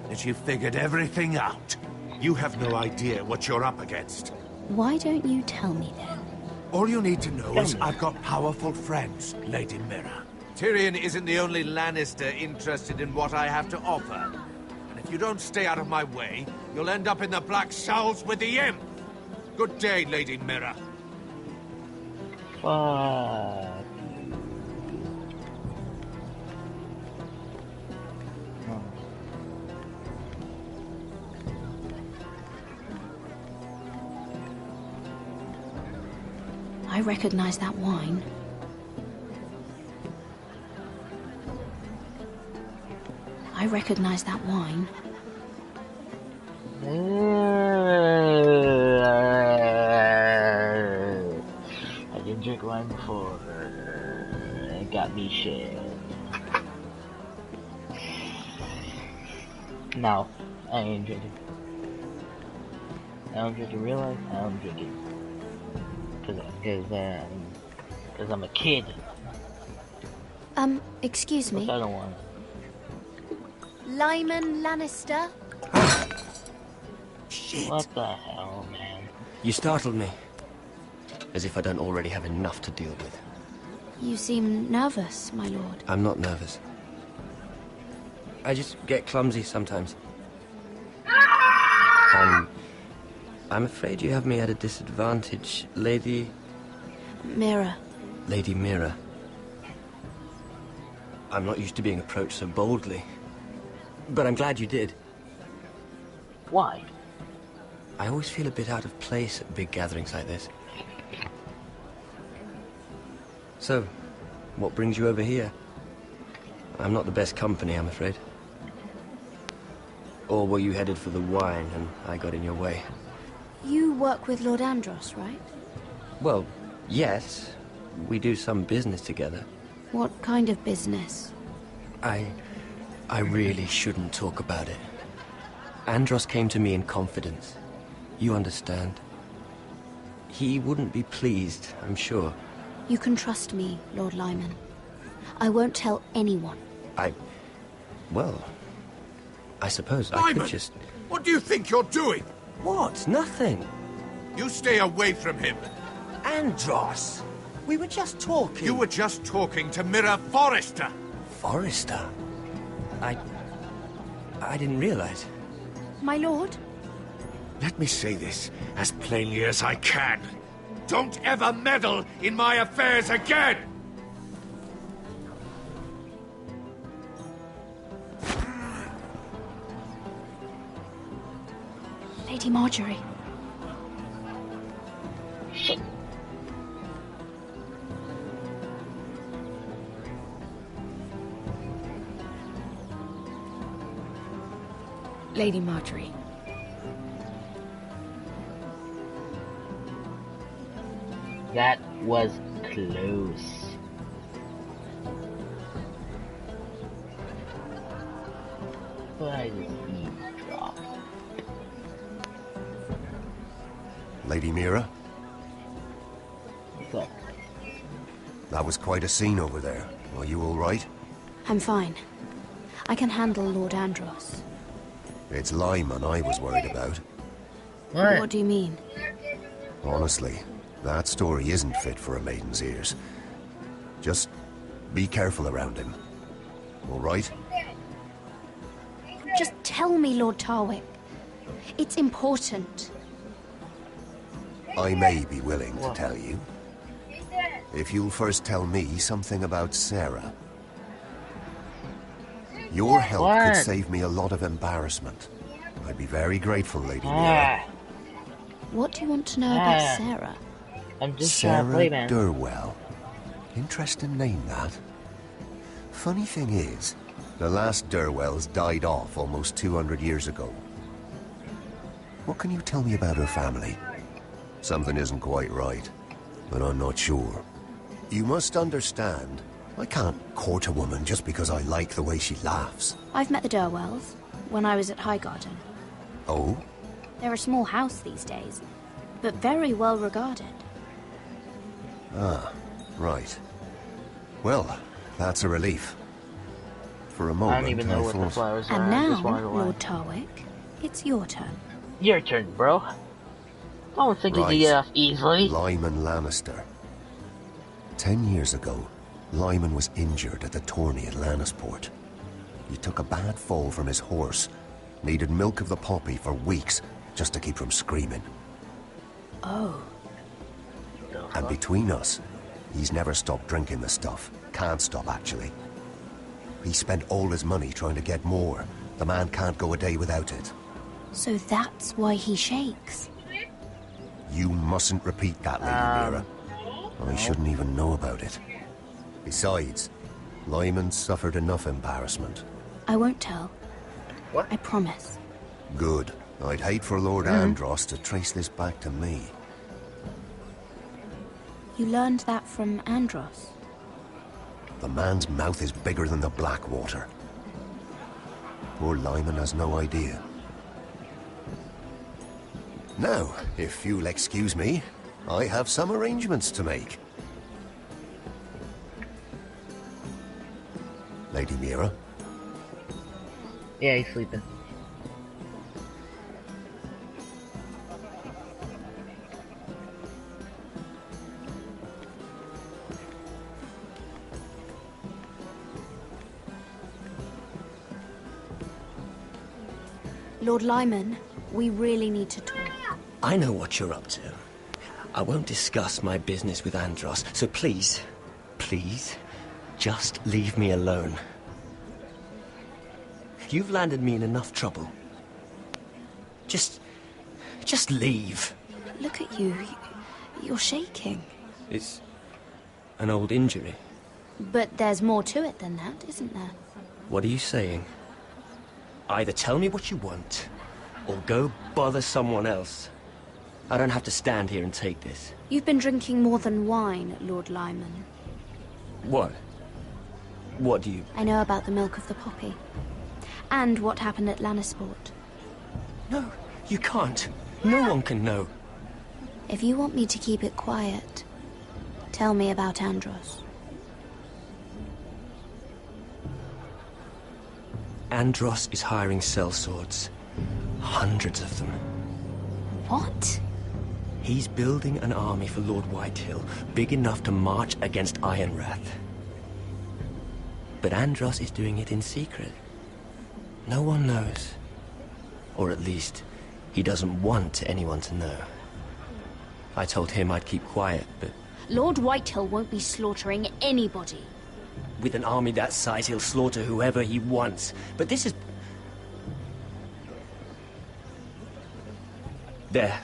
That you figured everything out. You have no idea what you're up against. Why don't you tell me then? All you need to know is I've got powerful friends, Lady Mira. Tyrion isn't the only Lannister interested in what I have to offer. And if you don't stay out of my way, you'll end up in the Black Showls with the Imp. Good day, Lady Mira. Fuck. I recognize that wine. I recognize that wine. grind before and got me shit. No, I ain't drinking. I don't drink in real life. I don't drink it because I'm a kid. Excuse me. I don't want it. Lyman Lannister? Shit. What the hell, man? You startled me. As if I don't already have enough to deal with. You seem nervous, my lord. I'm not nervous. I just get clumsy sometimes. I'm afraid you have me at a disadvantage, Lady... Mira. Lady Mira. I'm not used to being approached so boldly. But I'm glad you did. Why? I always feel a bit out of place at big gatherings like this. So, what brings you over here? I'm not the best company, I'm afraid. Or were you headed for the wine and I got in your way? You work with Lord Andros, right? Well, yes. We do some business together. What kind of business? I really shouldn't talk about it. Andros came to me in confidence. You understand. He wouldn't be pleased, I'm sure. You can trust me, Lord Lyman. I won't tell anyone. Well, I suppose I Lyman, could just... what do you think you're doing? What? Nothing. You stay away from him. Andros! We were just talking. You were just talking to Mira Forrester. Forrester? I didn't realize. My lord? Let me say this as plainly as I can. Don't ever meddle in my affairs again! Lady Marjorie. Shit. Lady Marjorie. That was close. But I just eavesdropped. Lady Mira? What's up? That was quite a scene over there. Are you all right? I'm fine. I can handle Lord Andros. It's Lyman I was worried about. What do you mean? Honestly, that story isn't fit for a maiden's ears. Just be careful around him. All right? Just tell me, Lord Tarwick. It's important. I may be willing to tell you. If you'll first tell me something about Sarah. Your help could save me a lot of embarrassment. I'd be very grateful, Lady Mira. What do you want to know about Sarah? I'm just Sarah play, man. Durwell. Interesting name, that. Funny thing is, the last Durwells died off almost 200 years ago. What can you tell me about her family? Something isn't quite right, but I'm not sure. You must understand, I can't court a woman just because I like the way she laughs. I've met the Durwells when I was at Highgarden. Oh? They're a small house these days, but very well regarded. Ah, right. Well, that's a relief. For a moment, I don't even know what the thought... flowers are. And I now, just wanted to Lord Tarwick, it's your turn. Your turn, bro. I don't think you Right. can get off easily. Lyman Lannister. 10 years ago, Lyman was injured at the tourney at Lannisport. He took a bad fall from his horse, needed milk of the poppy for weeks just to keep from screaming. Oh. And between us, he's never stopped drinking the stuff. Can't stop, actually. He spent all his money trying to get more. The man can't go a day without it. So that's why he shakes. You mustn't repeat that, Lady Mira. I shouldn't even know about it. Besides, Lyman suffered enough embarrassment. I won't tell. What? I promise. Good. I'd hate for Lord Andros to trace this back to me. You learned that from Andros? The man's mouth is bigger than the Blackwater. Poor Lyman has no idea. Now, if you'll excuse me, I have some arrangements to make. Lady Mira? Yeah, he's sleeping. Lord Lyman, we really need to talk. I know what you're up to. I won't discuss my business with Andros, so please, just leave me alone. You've landed me in enough trouble. Just leave. Look at you. You're shaking. It's an old injury. But there's more to it than that, isn't there? What are you saying? Either tell me what you want, or go bother someone else. I don't have to stand here and take this. You've been drinking more than wine, Lord Lyman. What? What do you... I know about the milk of the poppy. And what happened at Lannisport. No, you can't. No one can know. If you want me to keep it quiet, tell me about Andros. Andros is hiring sellswords. Hundreds of them. What? He's building an army for Lord Whitehill, big enough to march against Ironrath. But Andros is doing it in secret. No one knows. Or at least, he doesn't want anyone to know. I told him I'd keep quiet, but... Lord Whitehill won't be slaughtering anybody. With an army that size, he'll slaughter whoever he wants. But this is... There.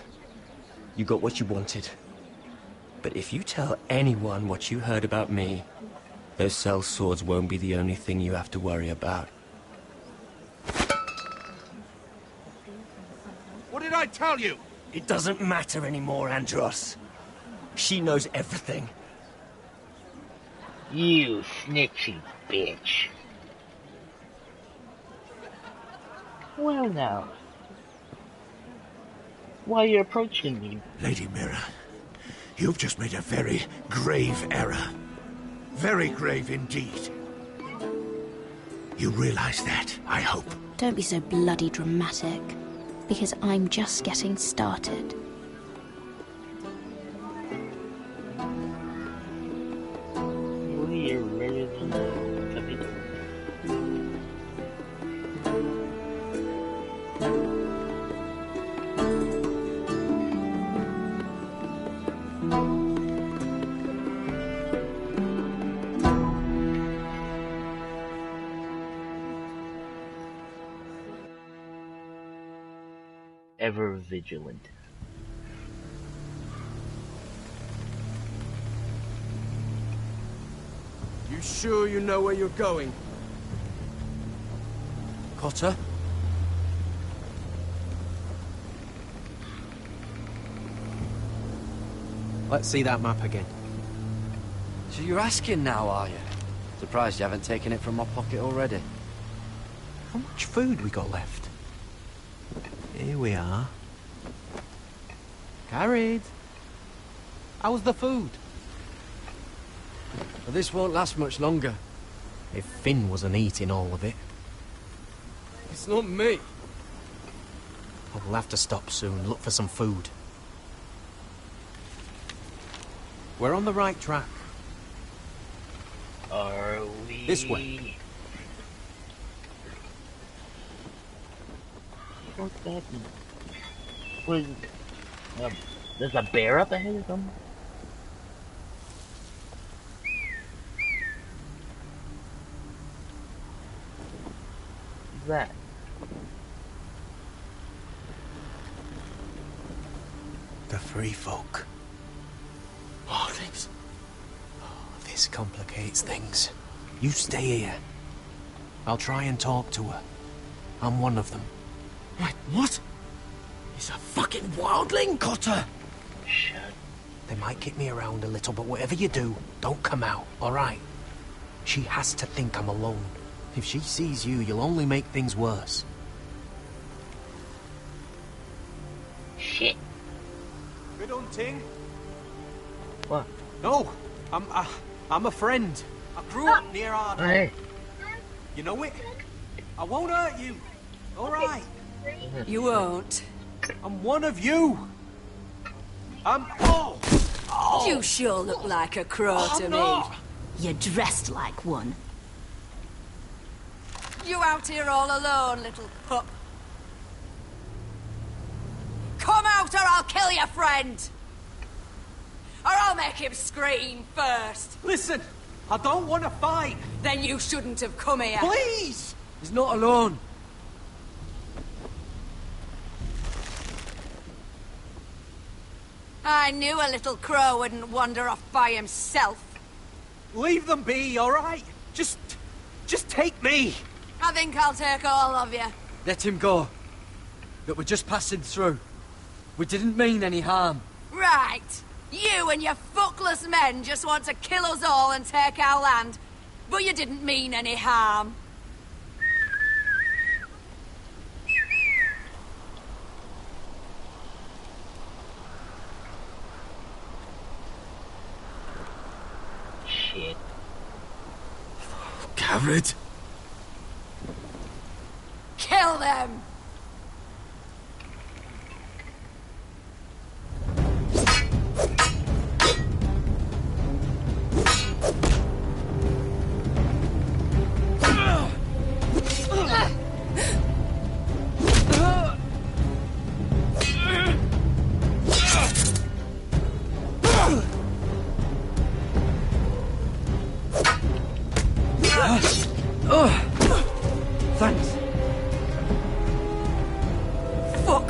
You got what you wanted. But if you tell anyone what you heard about me, those sellswords won't be the only thing you have to worry about. What did I tell you? It doesn't matter anymore, Andros. She knows everything. You snitchy bitch. Well now. Why are you approaching me? Lady Mira, you've just made a very grave error. Very grave indeed. You realize that, I hope. Don't be so bloody dramatic, because I'm just getting started. We're really ever vigilant. You sure you know where you're going? Cotter? Let's see that map again. So you're asking now, are you? Surprised you haven't taken it from my pocket already. How much food we got left? Here we are. Carried. How's the food? Well, this won't last much longer. If Finn wasn't eating all of it. It's not me. Oh, we'll have to stop soon, look for some food. We're on the right track. Are we? This way. What's that? What is there's a bear up ahead or something? What's that? The free folk. This. This complicates things. You stay here. I'll try and talk to her. I'm one of them. Wait, what? He's a fucking wildling, Cotter! Shut They might kick me around a little, but whatever you do, don't come out, all right? She has to think I'm alone. If she sees you, you'll only make things worse. Shit. Good hunting. What? No, I'm a friend. I grew up near Ardell. Hey. You know it? I won't hurt you. All right. You won't. I'm one of you. Oh! You sure look like a crow to me. Not. You're dressed like one. You out here all alone, little pup? Come out or I'll kill your friend! Or I'll make him scream first. Listen, I don't want to fight. Then you shouldn't have come here. Please! He's not alone. I knew a little crow wouldn't wander off by himself. Leave them be, all right? Just take me. I think I'll take all of you. Let him go. That we're just passing through. We didn't mean any harm. Right. You and your fuckless men just want to kill us all and take our land. But you didn't mean any harm. Shit. Garrett. Kill them! Thanks. Fuck!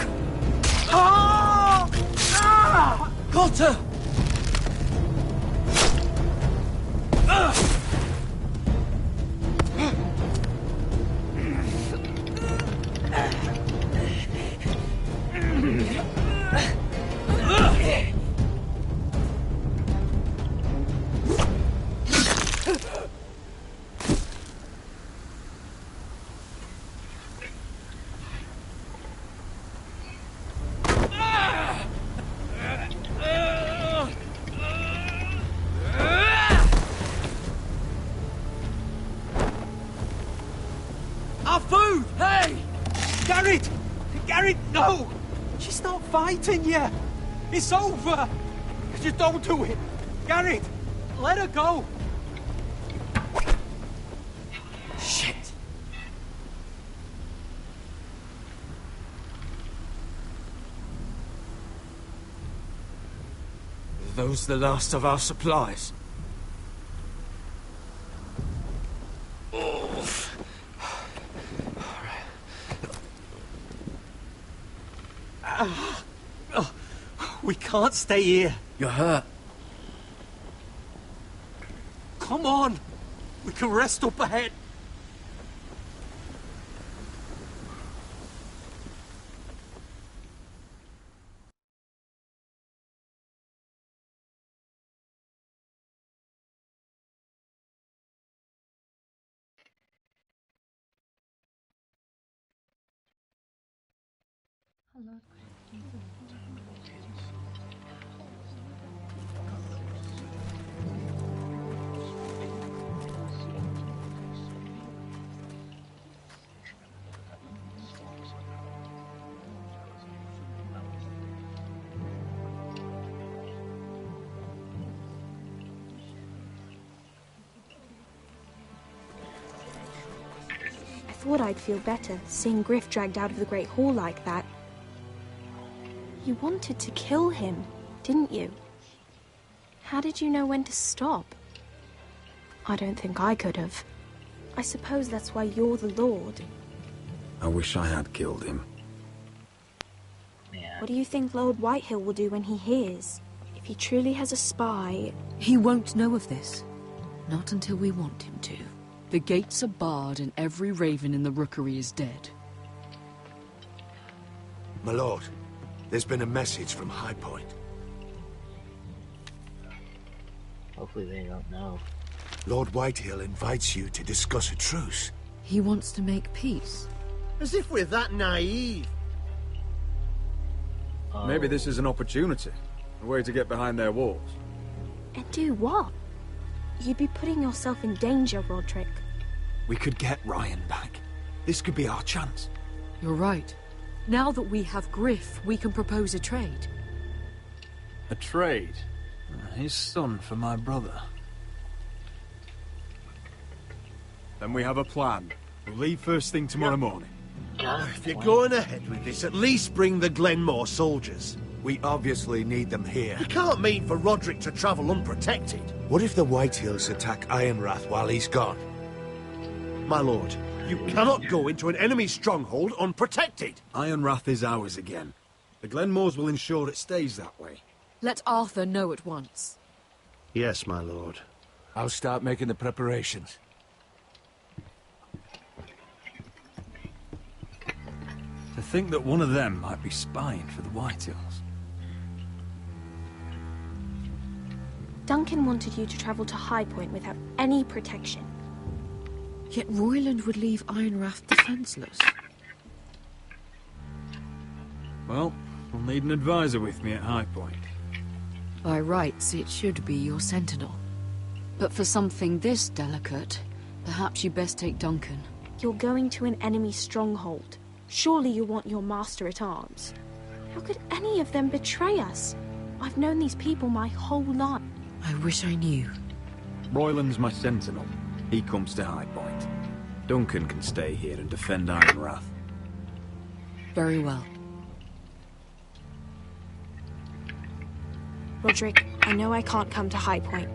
Got her! Our food! Hey! Garrett! Garrett, no! She's not fighting yet! It's over! Just don't do it! Garrett! Let her go! Shit! Are those the last of our supplies? We can't stay here. You're hurt. Come on! We can rest up ahead. I thought I'd feel better, seeing Griff dragged out of the Great Hall like that. You wanted to kill him, didn't you? How did you know when to stop? I don't think I could have. I suppose that's why you're the Lord. I wish I had killed him. What do you think Lord Whitehill will do when he hears? If he truly has a spy... He won't know of this. Not until we want him to. The gates are barred and every raven in the rookery is dead. My lord, there's been a message from High Point. Hopefully they don't know. Lord Whitehill invites you to discuss a truce. He wants to make peace. As if we're that naive. Maybe this is an opportunity. A way to get behind their walls. And do what? You'd be putting yourself in danger, Roderick. We could get Ryan back. This could be our chance. You're right. Now that we have Griff, we can propose a trade. A trade? His son for my brother. Then we have a plan. We'll leave first thing tomorrow morning. If you're going ahead with this, at least bring the Glenmore soldiers. We obviously need them here. You can't mean for Roderick to travel unprotected. What if the Whitehills attack Ironrath while he's gone? My lord, you cannot go into an enemy stronghold unprotected. Ironrath is ours again. The Glenmores will ensure it stays that way. Let Arthur know at once. Yes, my lord. I'll start making the preparations. To think that one of them might be spying for the Whitehills. Duncan wanted you to travel to High Point without any protection. Yet Royland would leave Ironrath defenseless. Well, I'll need an advisor with me at High Point. By rights, it should be your sentinel. But for something this delicate, perhaps you best take Duncan. You're going to an enemy stronghold. Surely you want your master-at-arms. How could any of them betray us? I've known these people my whole life. I wish I knew. Royland's my sentinel. He comes to High Point. Duncan can stay here and defend Ironrath. Very well. Roderick, I know I can't come to High Point,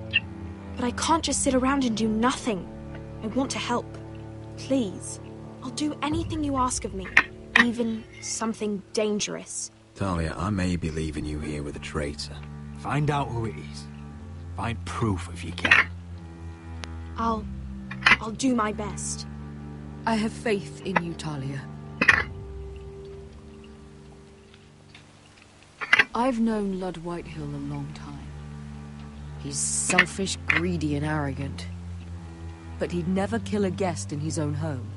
but I can't just sit around and do nothing. I want to help. Please. I'll do anything you ask of me, even something dangerous. Talia, I may be leaving you here with a traitor. Find out who it is. Find proof if you can. I'll do my best. I have faith in you, Talia. I've known Lud Whitehill a long time. He's selfish, greedy, and arrogant. But he'd never kill a guest in his own home.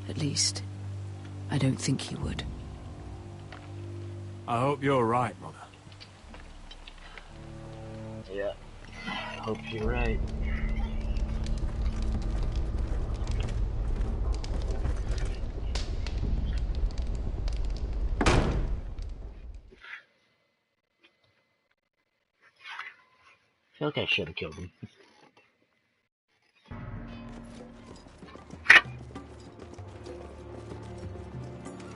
At least, I don't think he would. I hope you're right, Mother. Yeah, hope you're right. I feel like I should have killed him.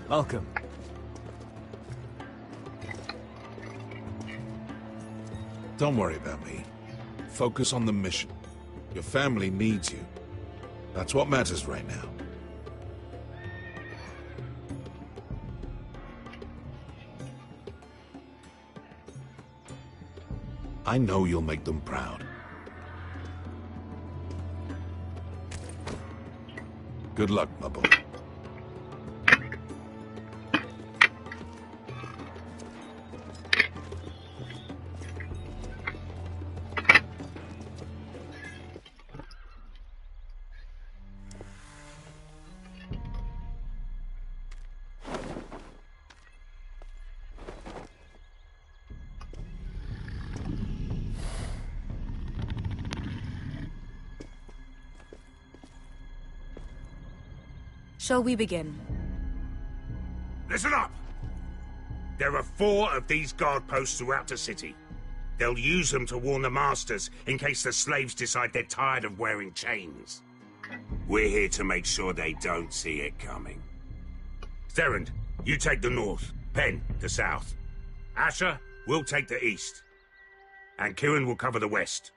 Welcome. Don't worry about me. Focus on the mission. Your family needs you. That's what matters right now. I know you'll make them proud. Good luck, my boy. Shall we begin? Listen up! There are 4 of these guard posts throughout the city. They'll use them to warn the masters in case the slaves decide they're tired of wearing chains. We're here to make sure they don't see it coming. Therend, you take the north. Penn, the south. Asher, we'll take the east. And Kieran will cover the west.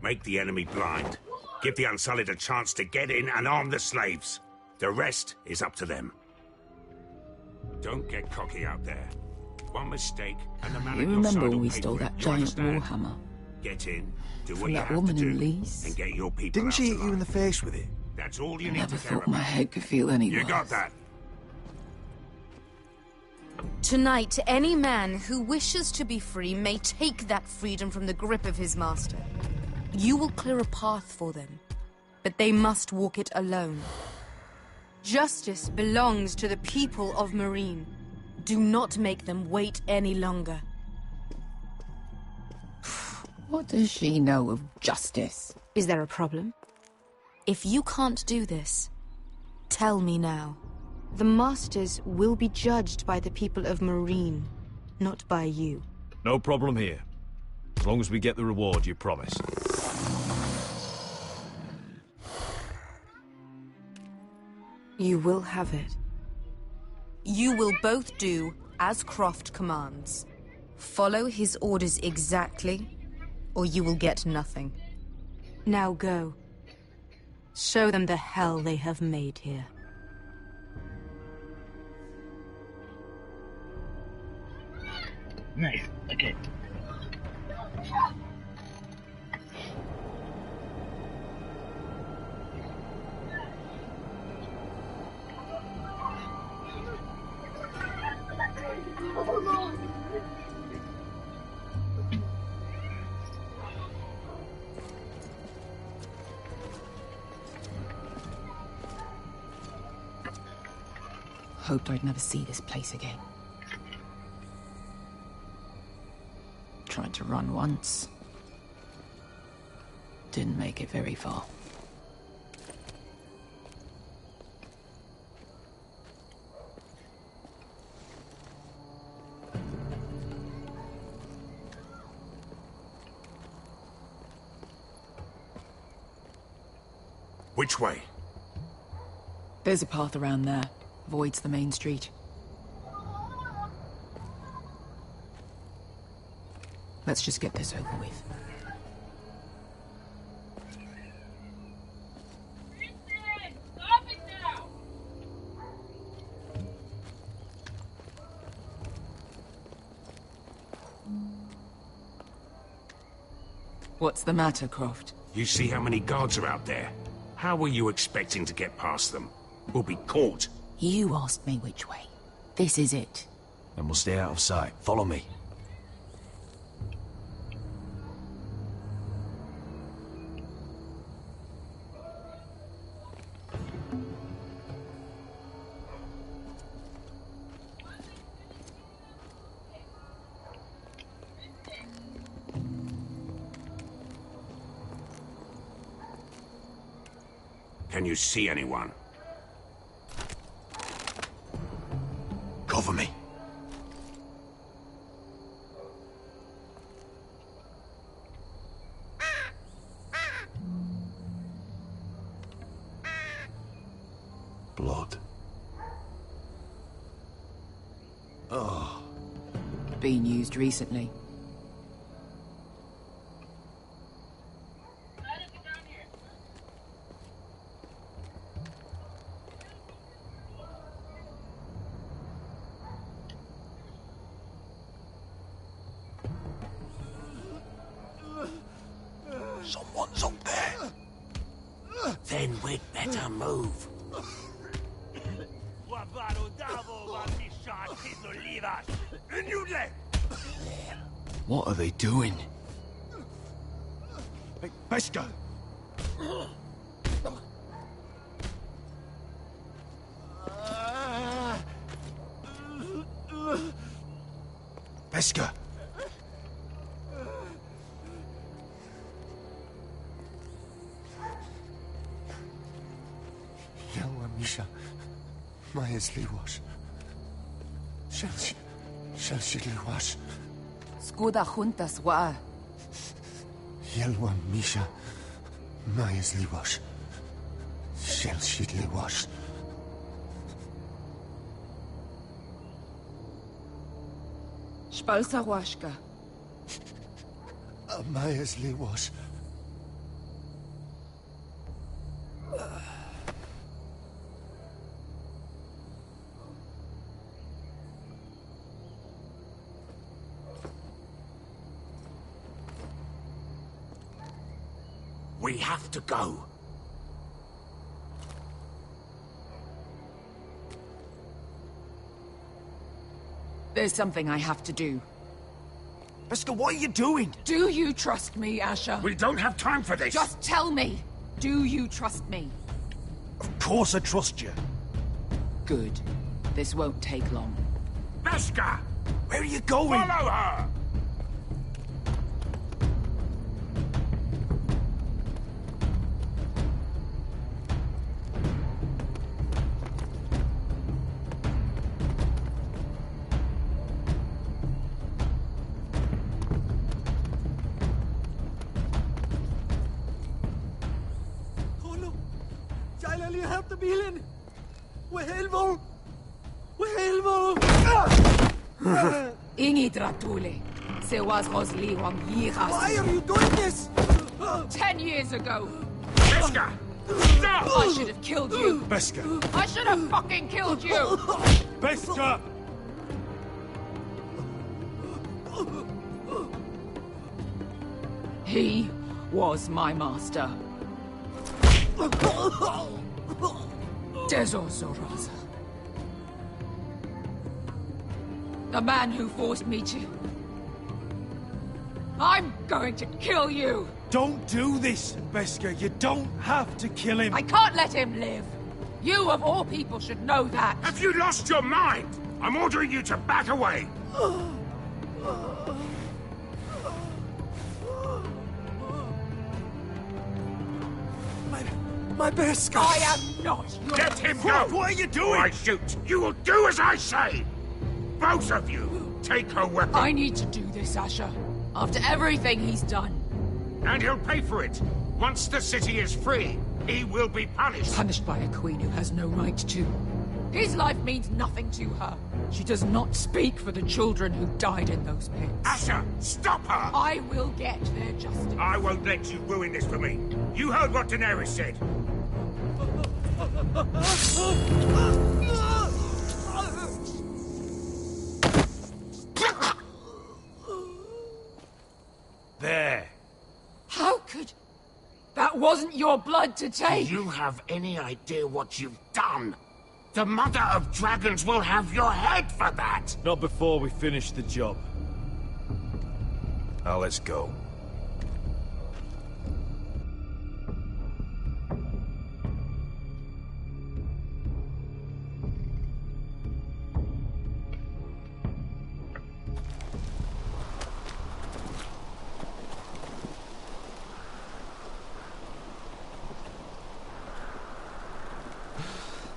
Make the enemy blind. Give the Unsullied a chance to get in and arm the slaves. The rest is up to them. Don't get cocky out there. One mistake, and the man You at your remember side when will we pay stole for it. that You giant understand? warhammer? Get in, do what From you that have woman to in do, Lee's? and get your people Didn't out she hit alive. you in the face with it? That's all you need Never to care thought my about. head could feel any You worse. got that? Tonight, any man who wishes to be free may take that freedom from the grip of his master. You will clear a path for them, but they must walk it alone. Justice belongs to the people of Marine. Do not make them wait any longer. What does she know of justice? Is there a problem? If you can't do this, tell me now. The Masters will be judged by the people of Marine, not by you. No problem here. As long as we get the reward you promise. You will have it. You will both do as Croft commands. Follow his orders exactly, or you will get nothing. Now go. Show them the hell they have made here. Nice. Okay. Hoped I'd never see this place again. Tried to run once. Didn't make it very far. Which way? There's a path around there. Avoids the main street. Let's just get this over with. What's the matter, Croft? You see how many guards are out there? How were you expecting to get past them? We'll be caught. You asked me which way. This is it. Then we'll stay out of sight. Follow me. Can you see anyone? Cover me. Blood. Oh. Been used recently. Someone's up there. Then we'd better move. What are they doing? Hey, Pesca! Pesca! Yelwa Misha, Majes Liwash. Shelshi Liwash. Skuda juntas wa. Yelwa Misha, Majes Liwash. Shelshi Liwash. Spalsa washka. Majes Liwash. We have to go. There's something I have to do. Beskha, what are you doing? Do you trust me, Asher? We don't have time for this! Just tell me! Do you trust me? Of course I trust you. Good. This won't take long. Beskha! Where are you going? Follow her! Ingi Dratule. Se was Rosli Wang Yiras. Why are you doing this? 10 years ago. Beskha! Stop! I should have killed you. Beskha! I should have fucking killed you. Beskha! He was my master. Dezor Zoraza. The man who forced me to... I'm going to kill you! Don't do this, Beskha. You don't have to kill him. I can't let him live! You, of all people, should know that! Have you lost your mind? I'm ordering you to back away! My Beskha! I am not your... Let him go! What are you doing? Or I shoot! You will do as I say! Both of you! Take her weapon! I need to do this, Asher. After everything he's done. And he'll pay for it! Once the city is free, he will be punished! Punished by a queen who has no right to. His life means nothing to her. She does not speak for the children who died in those pits. Asher, stop her! I will get their justice. I won't let you ruin this for me. You heard what Daenerys said. There. How could... That wasn't your blood to take! Do you have any idea what you've done? The Mother of Dragons will have your head for that! Not before we finish the job. Now let's go.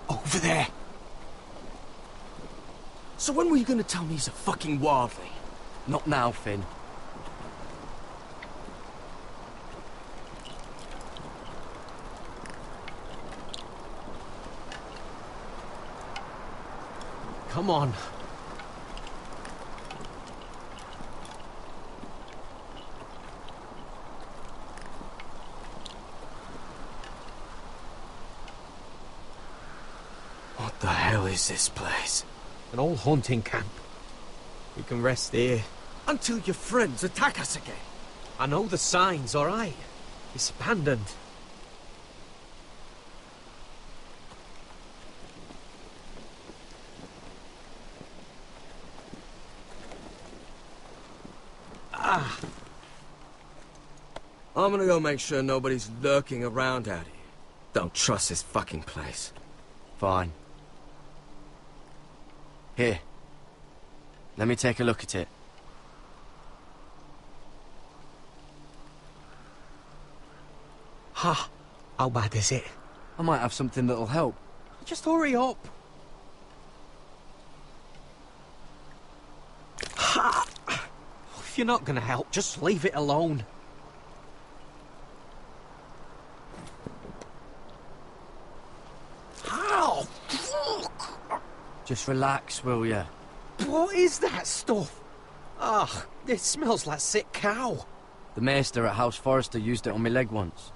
Over there. So when were you going to tell me he's a fucking wildling? Not now, Finn. Come on. What the hell is this place? An old hunting camp. We can rest here. Until your friends attack us again. I know the signs, alright? It's abandoned. I'm gonna go make sure nobody's lurking around out here. Don't trust this fucking place. Fine. Here. Let me take a look at it. Ha! How bad is it? I might have something that'll help. Just hurry up. Ha! If you're not gonna help, just leave it alone. How? Just relax, will ya? What is that stuff? Ah, it smells like sick cow. The maester at House Forrester used it on my leg once.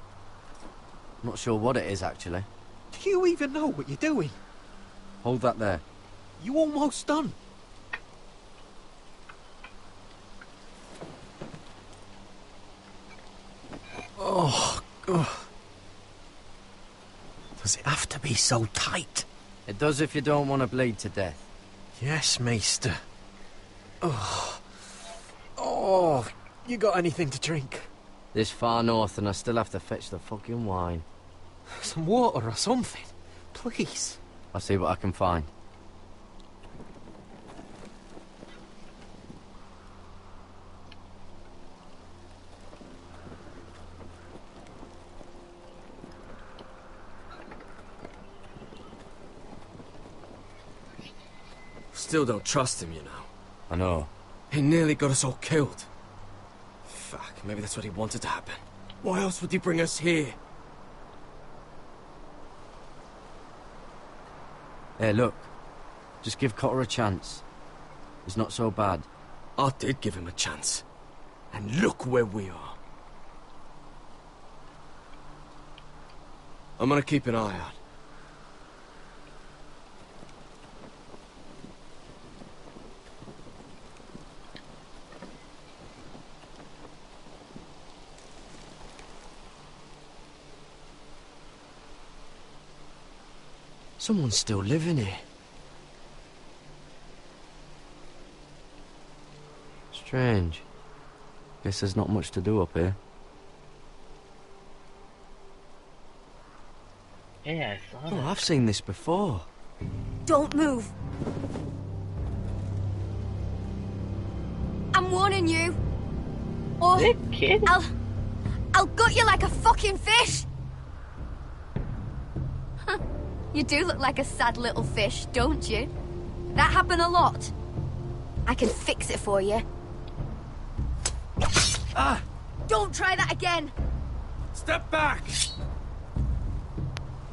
I'm not sure what it is, actually. Do you even know what you're doing? Hold that there. You almost done. Oh, God. Does it have to be so tight? It does if you don't want to bleed to death. Yes, Maester. Oh, you got anything to drink? This far north and I still have to fetch the fucking wine. Some water or something, please. I'll see what I can find. Still don't trust him, you know. I know. He nearly got us all killed. Fuck, maybe that's what he wanted to happen. Why else would he bring us here? Hey, look. Just give Cotter a chance. He's not so bad. I did give him a chance. And look where we are. I'm gonna keep an eye out. Someone's still living here. Strange. Guess there's not much to do up here. Yeah, I saw that. Oh, I've seen this before. Don't move. I'm warning you. Or kid? I'll gut you like a fucking fish. You do look like a sad little fish, don't you? That happen a lot. I can fix it for you. Ah! Don't try that again. Step back!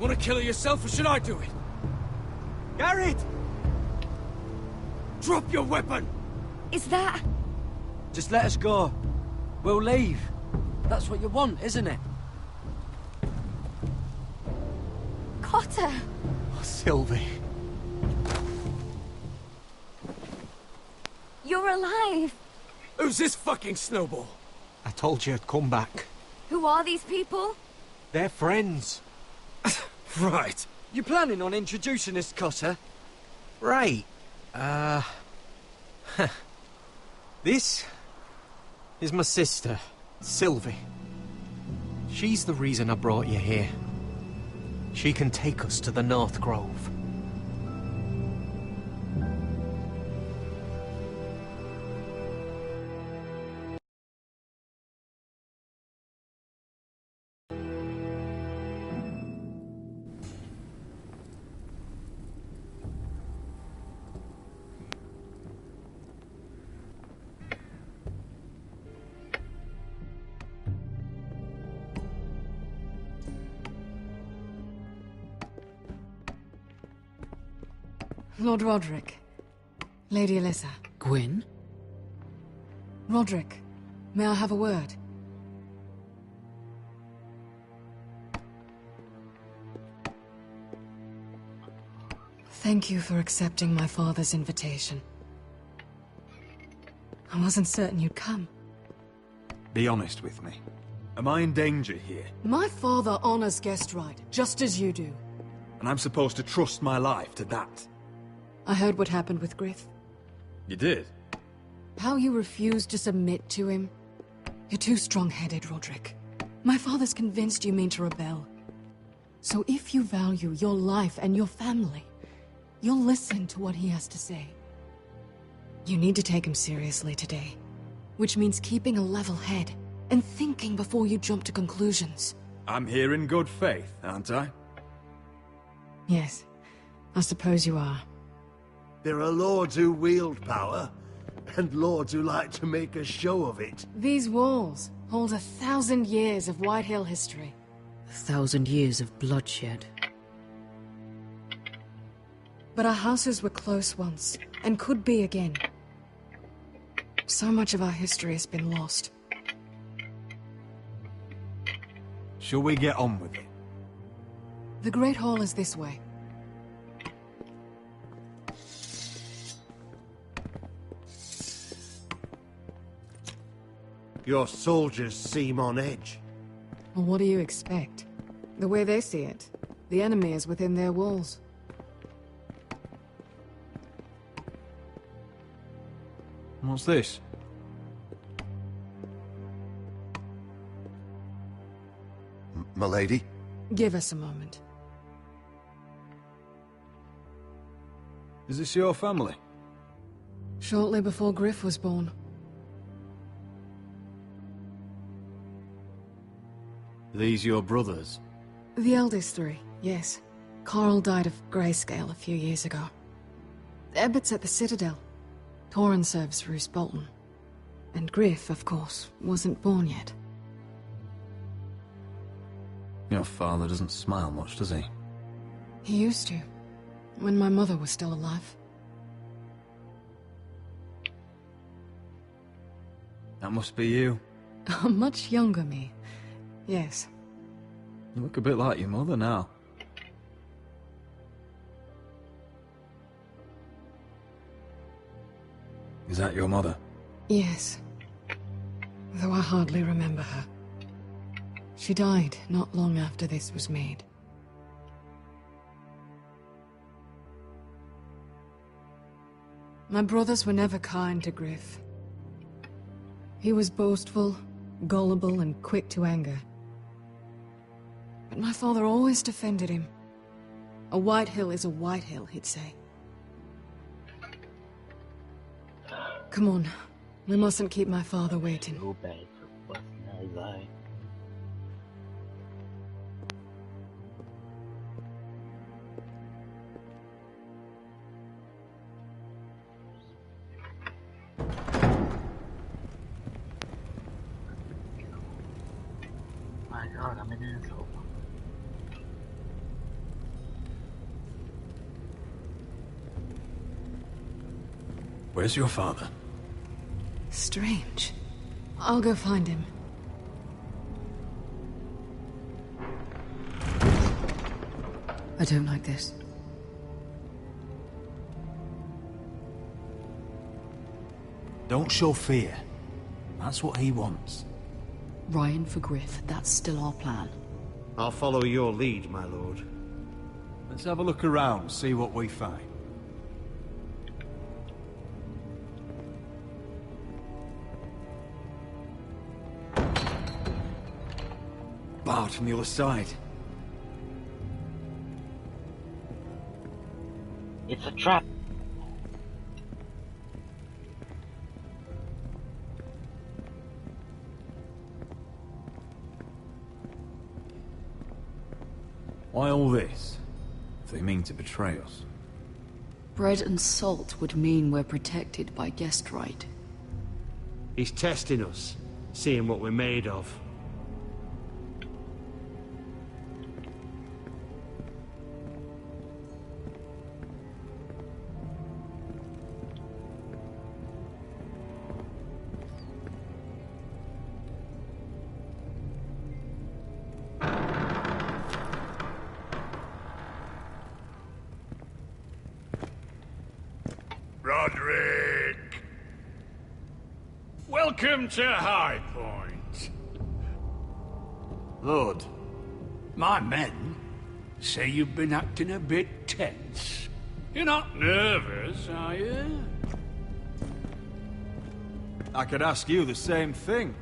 Want to kill her yourself, or should I do it? Garrett! Drop your weapon! Is that... Just let us go. We'll leave. That's what you want, isn't it? Cotter? Oh, Sylvie. You're alive. Who's this fucking snowball? I told you I'd come back. Who are these people? They're friends. Right. You planning on introducing us, Cotter? Right. This is my sister, Sylvie. She's the reason I brought you here. She can take us to the North Grove. Lord Roderick. Lady Alyssa. Gwyn? Roderick, may I have a word? Thank you for accepting my father's invitation. I wasn't certain you'd come. Be honest with me. Am I in danger here? My father honors guest right, just as you do. And I'm supposed to trust my life to that? I heard what happened with Griff. You did? How you refused to submit to him. You're too strong-headed, Roderick. My father's convinced you mean to rebel. So if you value your life and your family, you'll listen to what he has to say. You need to take him seriously today, which means keeping a level head and thinking before you jump to conclusions. I'm here in good faith, aren't I? Yes, I suppose you are. There are lords who wield power, and lords who like to make a show of it. These walls hold 1,000 years of Whitehill history. 1,000 years of bloodshed. But our houses were close once, and could be again. So much of our history has been lost. Shall we get on with it? The Great Hall is this way. Your soldiers seem on edge. Well, what do you expect? The way they see it, the enemy is within their walls. What's this? Milady? Give us a moment. Is this your family? Shortly before Griff was born. These your brothers? The eldest three, yes. Carl died of grayscale a few years ago. Ebbert's at the Citadel. Torrin serves Roose Bolton. And Griff, of course, wasn't born yet. Your father doesn't smile much, does he? He used to, when my mother was still alive. That must be you. A much younger me, yes. You look a bit like your mother now. Is that your mother? Yes. Though I hardly remember her. She died not long after this was made. My brothers were never kind to Griff. He was boastful, gullible, and quick to anger. But my father always defended him. A white hill is a white hill, he'd say. Come on. We mustn't keep my father waiting. So bad for busting out his eye. My God, I'm an asshole. Where's your father? Strange. I'll go find him. I don't like this. Don't show fear. That's what he wants. Ryan for Griff, that's still our plan. I'll follow your lead, my lord. Let's have a look around, see what we find. Barred from the other side. It's a trap. Why all this? If they mean to betray us. Bread and salt would mean we're protected by guest right. He's testing us, seeing what we're made of. Roderick! Welcome to High Point. Lord, my men say you've been acting a bit tense. You're not nervous, are you? I could ask you the same thing.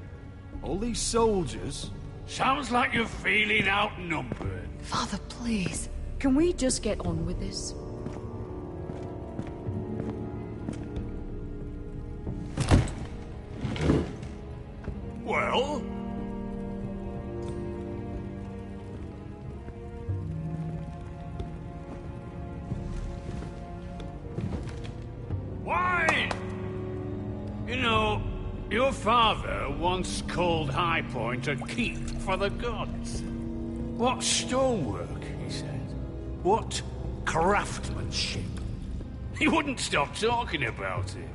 All these soldiers... Sounds like you're feeling outnumbered. Father, please. Can we just get on with this? Well? Why? You know, your father once called High Point a keep for the gods. What stonework, he said. What craftsmanship. He wouldn't stop talking about it.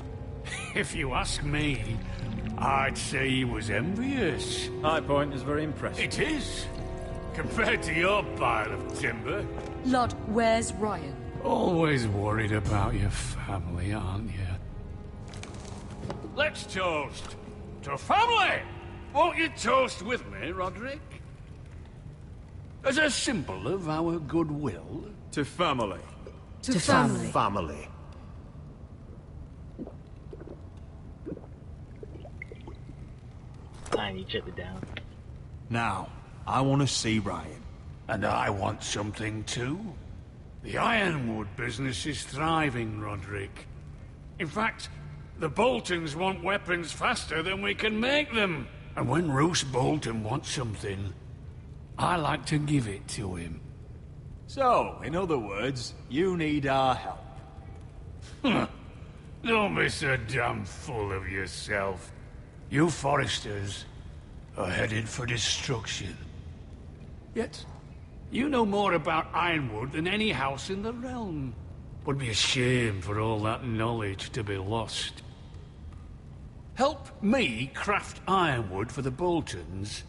If you ask me, I'd say he was envious. High Point is very impressive. It is. Compared to your pile of timber. Lord, where's Ryan? Always worried about your family, aren't you? Let's toast to family! Won't you toast with me, Roderick? As a symbol of our goodwill. To family. To family. Family. tying each other down. Now, I want to see Ryan. And I want something too. The Ironwood business is thriving, Roderick. In fact, the Boltons want weapons faster than we can make them. And when Roose Bolton wants something, I like to give it to him. So, in other words, you need our help. Don't be so damn full of yourself. You Foresters are headed for destruction. Yet, you know more about Ironwood than any house in the realm. Would be a shame for all that knowledge to be lost. Help me craft Ironwood for the Boltons,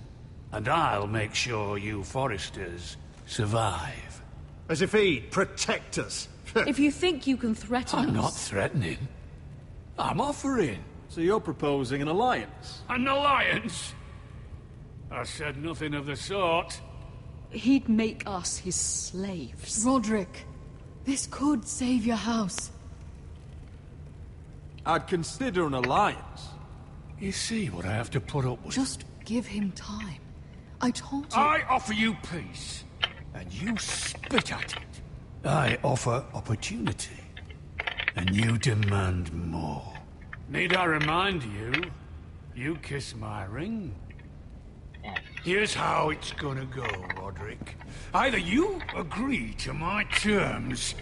and I'll make sure you Foresters survive. As if he'd protect us. If you think you can threaten us... I'm not threatening. I'm offering. So you're proposing an alliance? An alliance? I said nothing of the sort. He'd make us his slaves. Roderick, this could save your house. I'd consider an alliance. You see what I have to put up with? Just give him time. I told you... I offer you peace, and you spit at it. I offer opportunity, and you demand more. Need I remind you, you kiss my ring? Here's how it's gonna go, Roderick. Either you agree to my terms,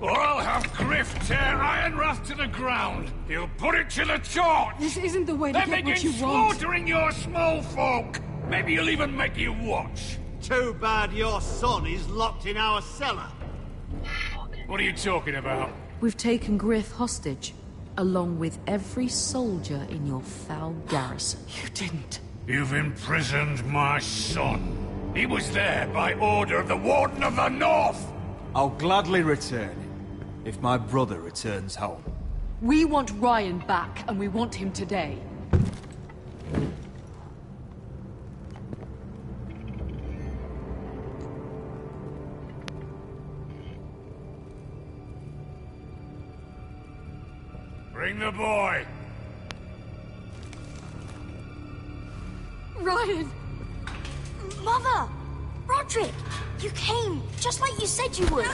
or I'll have Griff tear Ironrath to the ground. He'll put it to the torch. This isn't the way to then get what begin you want. slaughtering your small folk. Maybe he'll even make you watch. Too bad your son is locked in our cellar. What are you talking about? We've taken Griff hostage, along with every soldier in your foul garrison. You didn't. You've imprisoned my son. He was there by order of the Warden of the North. I'll gladly return him, if my brother returns home. We want Ryan back, and we want him today. Bring the boy. Ryan! Mother! Roderick! You came, just like you said you would.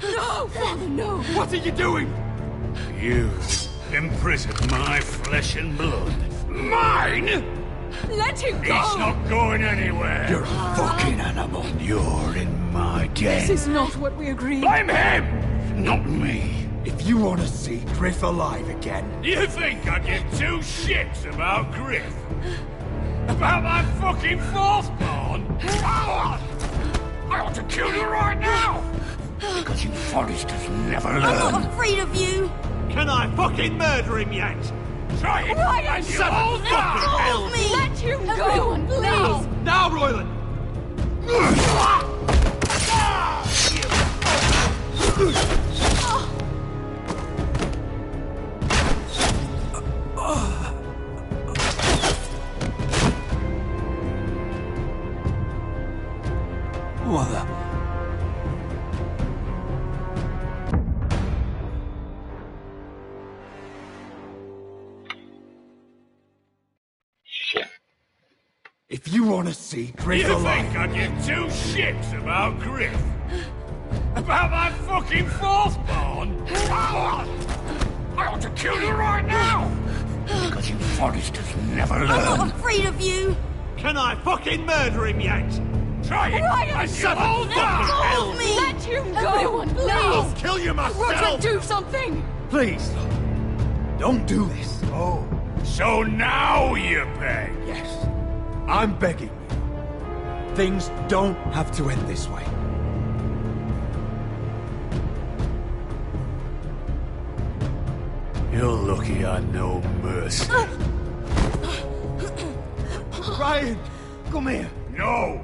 No! Father, no! What are you doing? You imprisoned my flesh and blood. Mine? Let him go! He's not going anywhere. You're a fucking animal. You're in my den. This is not what we agreed. Blame him, not me. If you want to see Griff alive again... You think I give two shits about Griff? About my fucking fourth-born? I ought to kill you right now! Because you Foresters never learn. I'm not afraid of you! Can I fucking murder him yet? Try it! Ryan, and you son of all fucking die! hell! Me! Let him go! Everyone, please! Now, Royland! What the... If you want to see Griff You alive... think I give two shits about Griff? About my fucking fourth-born? I ought to kill you right now! Because you Foresters never learn. I'm not afraid of you! Can I fucking murder him yet? Try it! Ryan, and you son of all fucking die! hell! Me! Let him go! Everyone, please! I'll kill you myself! Roderick, do something! Please, don't do this. Oh, so now you beg? Yes, I'm begging you. Things don't have to end this way. You're lucky I know mercy. Ryan, come here. No!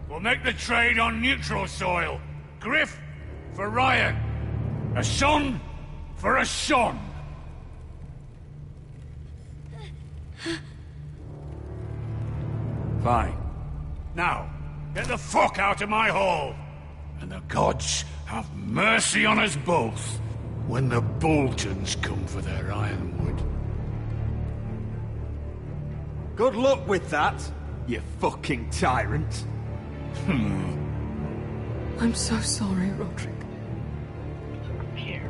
We'll make the trade on neutral soil. Griff for Ryan. A son for a son. Fine. Now, get the fuck out of my hall. And the gods have mercy on us both when the Boltons come for their ironwood. Good luck with that, you fucking tyrant. I'm so sorry, Roderick. Here.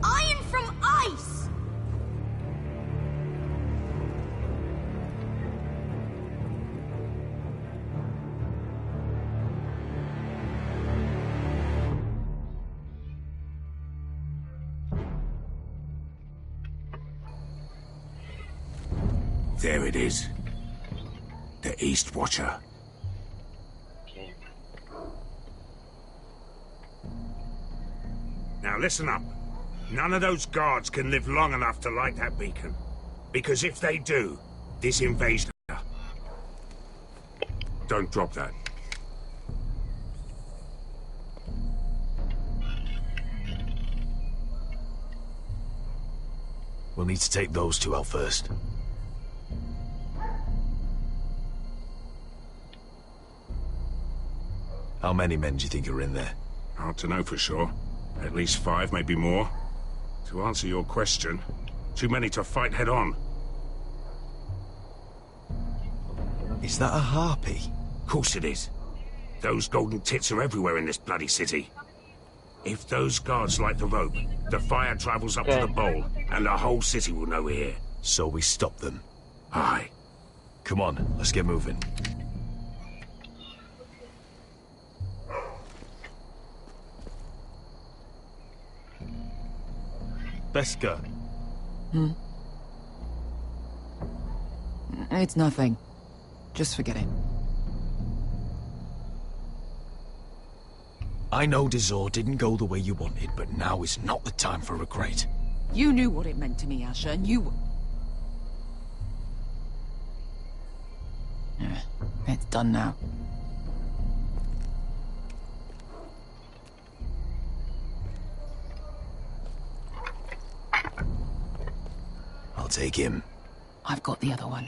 Iron from ice! There it is. The East Watcher. Okay. Now listen up. None of those guards can live long enough to light that beacon. Because if they do, this invasion... Don't drop that. We'll need to take those two out first. How many men do you think are in there? Hard to know for sure. At least 5, maybe more. To answer your question, too many to fight head on. Is that a harpy? Of course it is. Those golden tits are everywhere in this bloody city. If those guards light the rope, the fire travels up to the bowl, and the whole city will know we're here. So we stop them. Aye. Come on, let's get moving. Beskar. It's nothing. Just forget it. I know Dazor didn't go the way you wanted, but now is not the time for regret. You knew what it meant to me, Asher, and you... Yeah, it's done now. I'll take him. I've got the other one.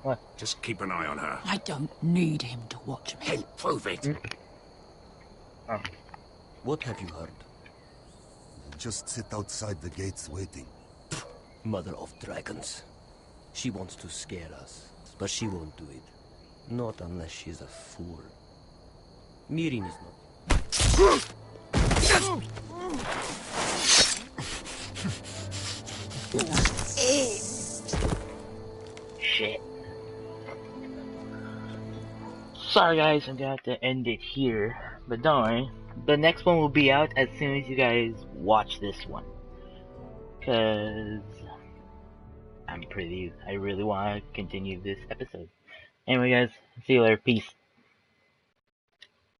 What? Just keep an eye on her. I don't need him to watch me. Hey, prove it. Oh. What have you heard? Just sit outside the gates waiting. Mother of dragons. She wants to scare us, but she won't do it. Not unless she's a fool. Mirin is not. Shit. Sorry guys, I'm gonna have to end it here. But don't worry, the next one will be out as soon as you guys watch this one. Cause I really want to continue this episode. Anyway guys, see you later, peace.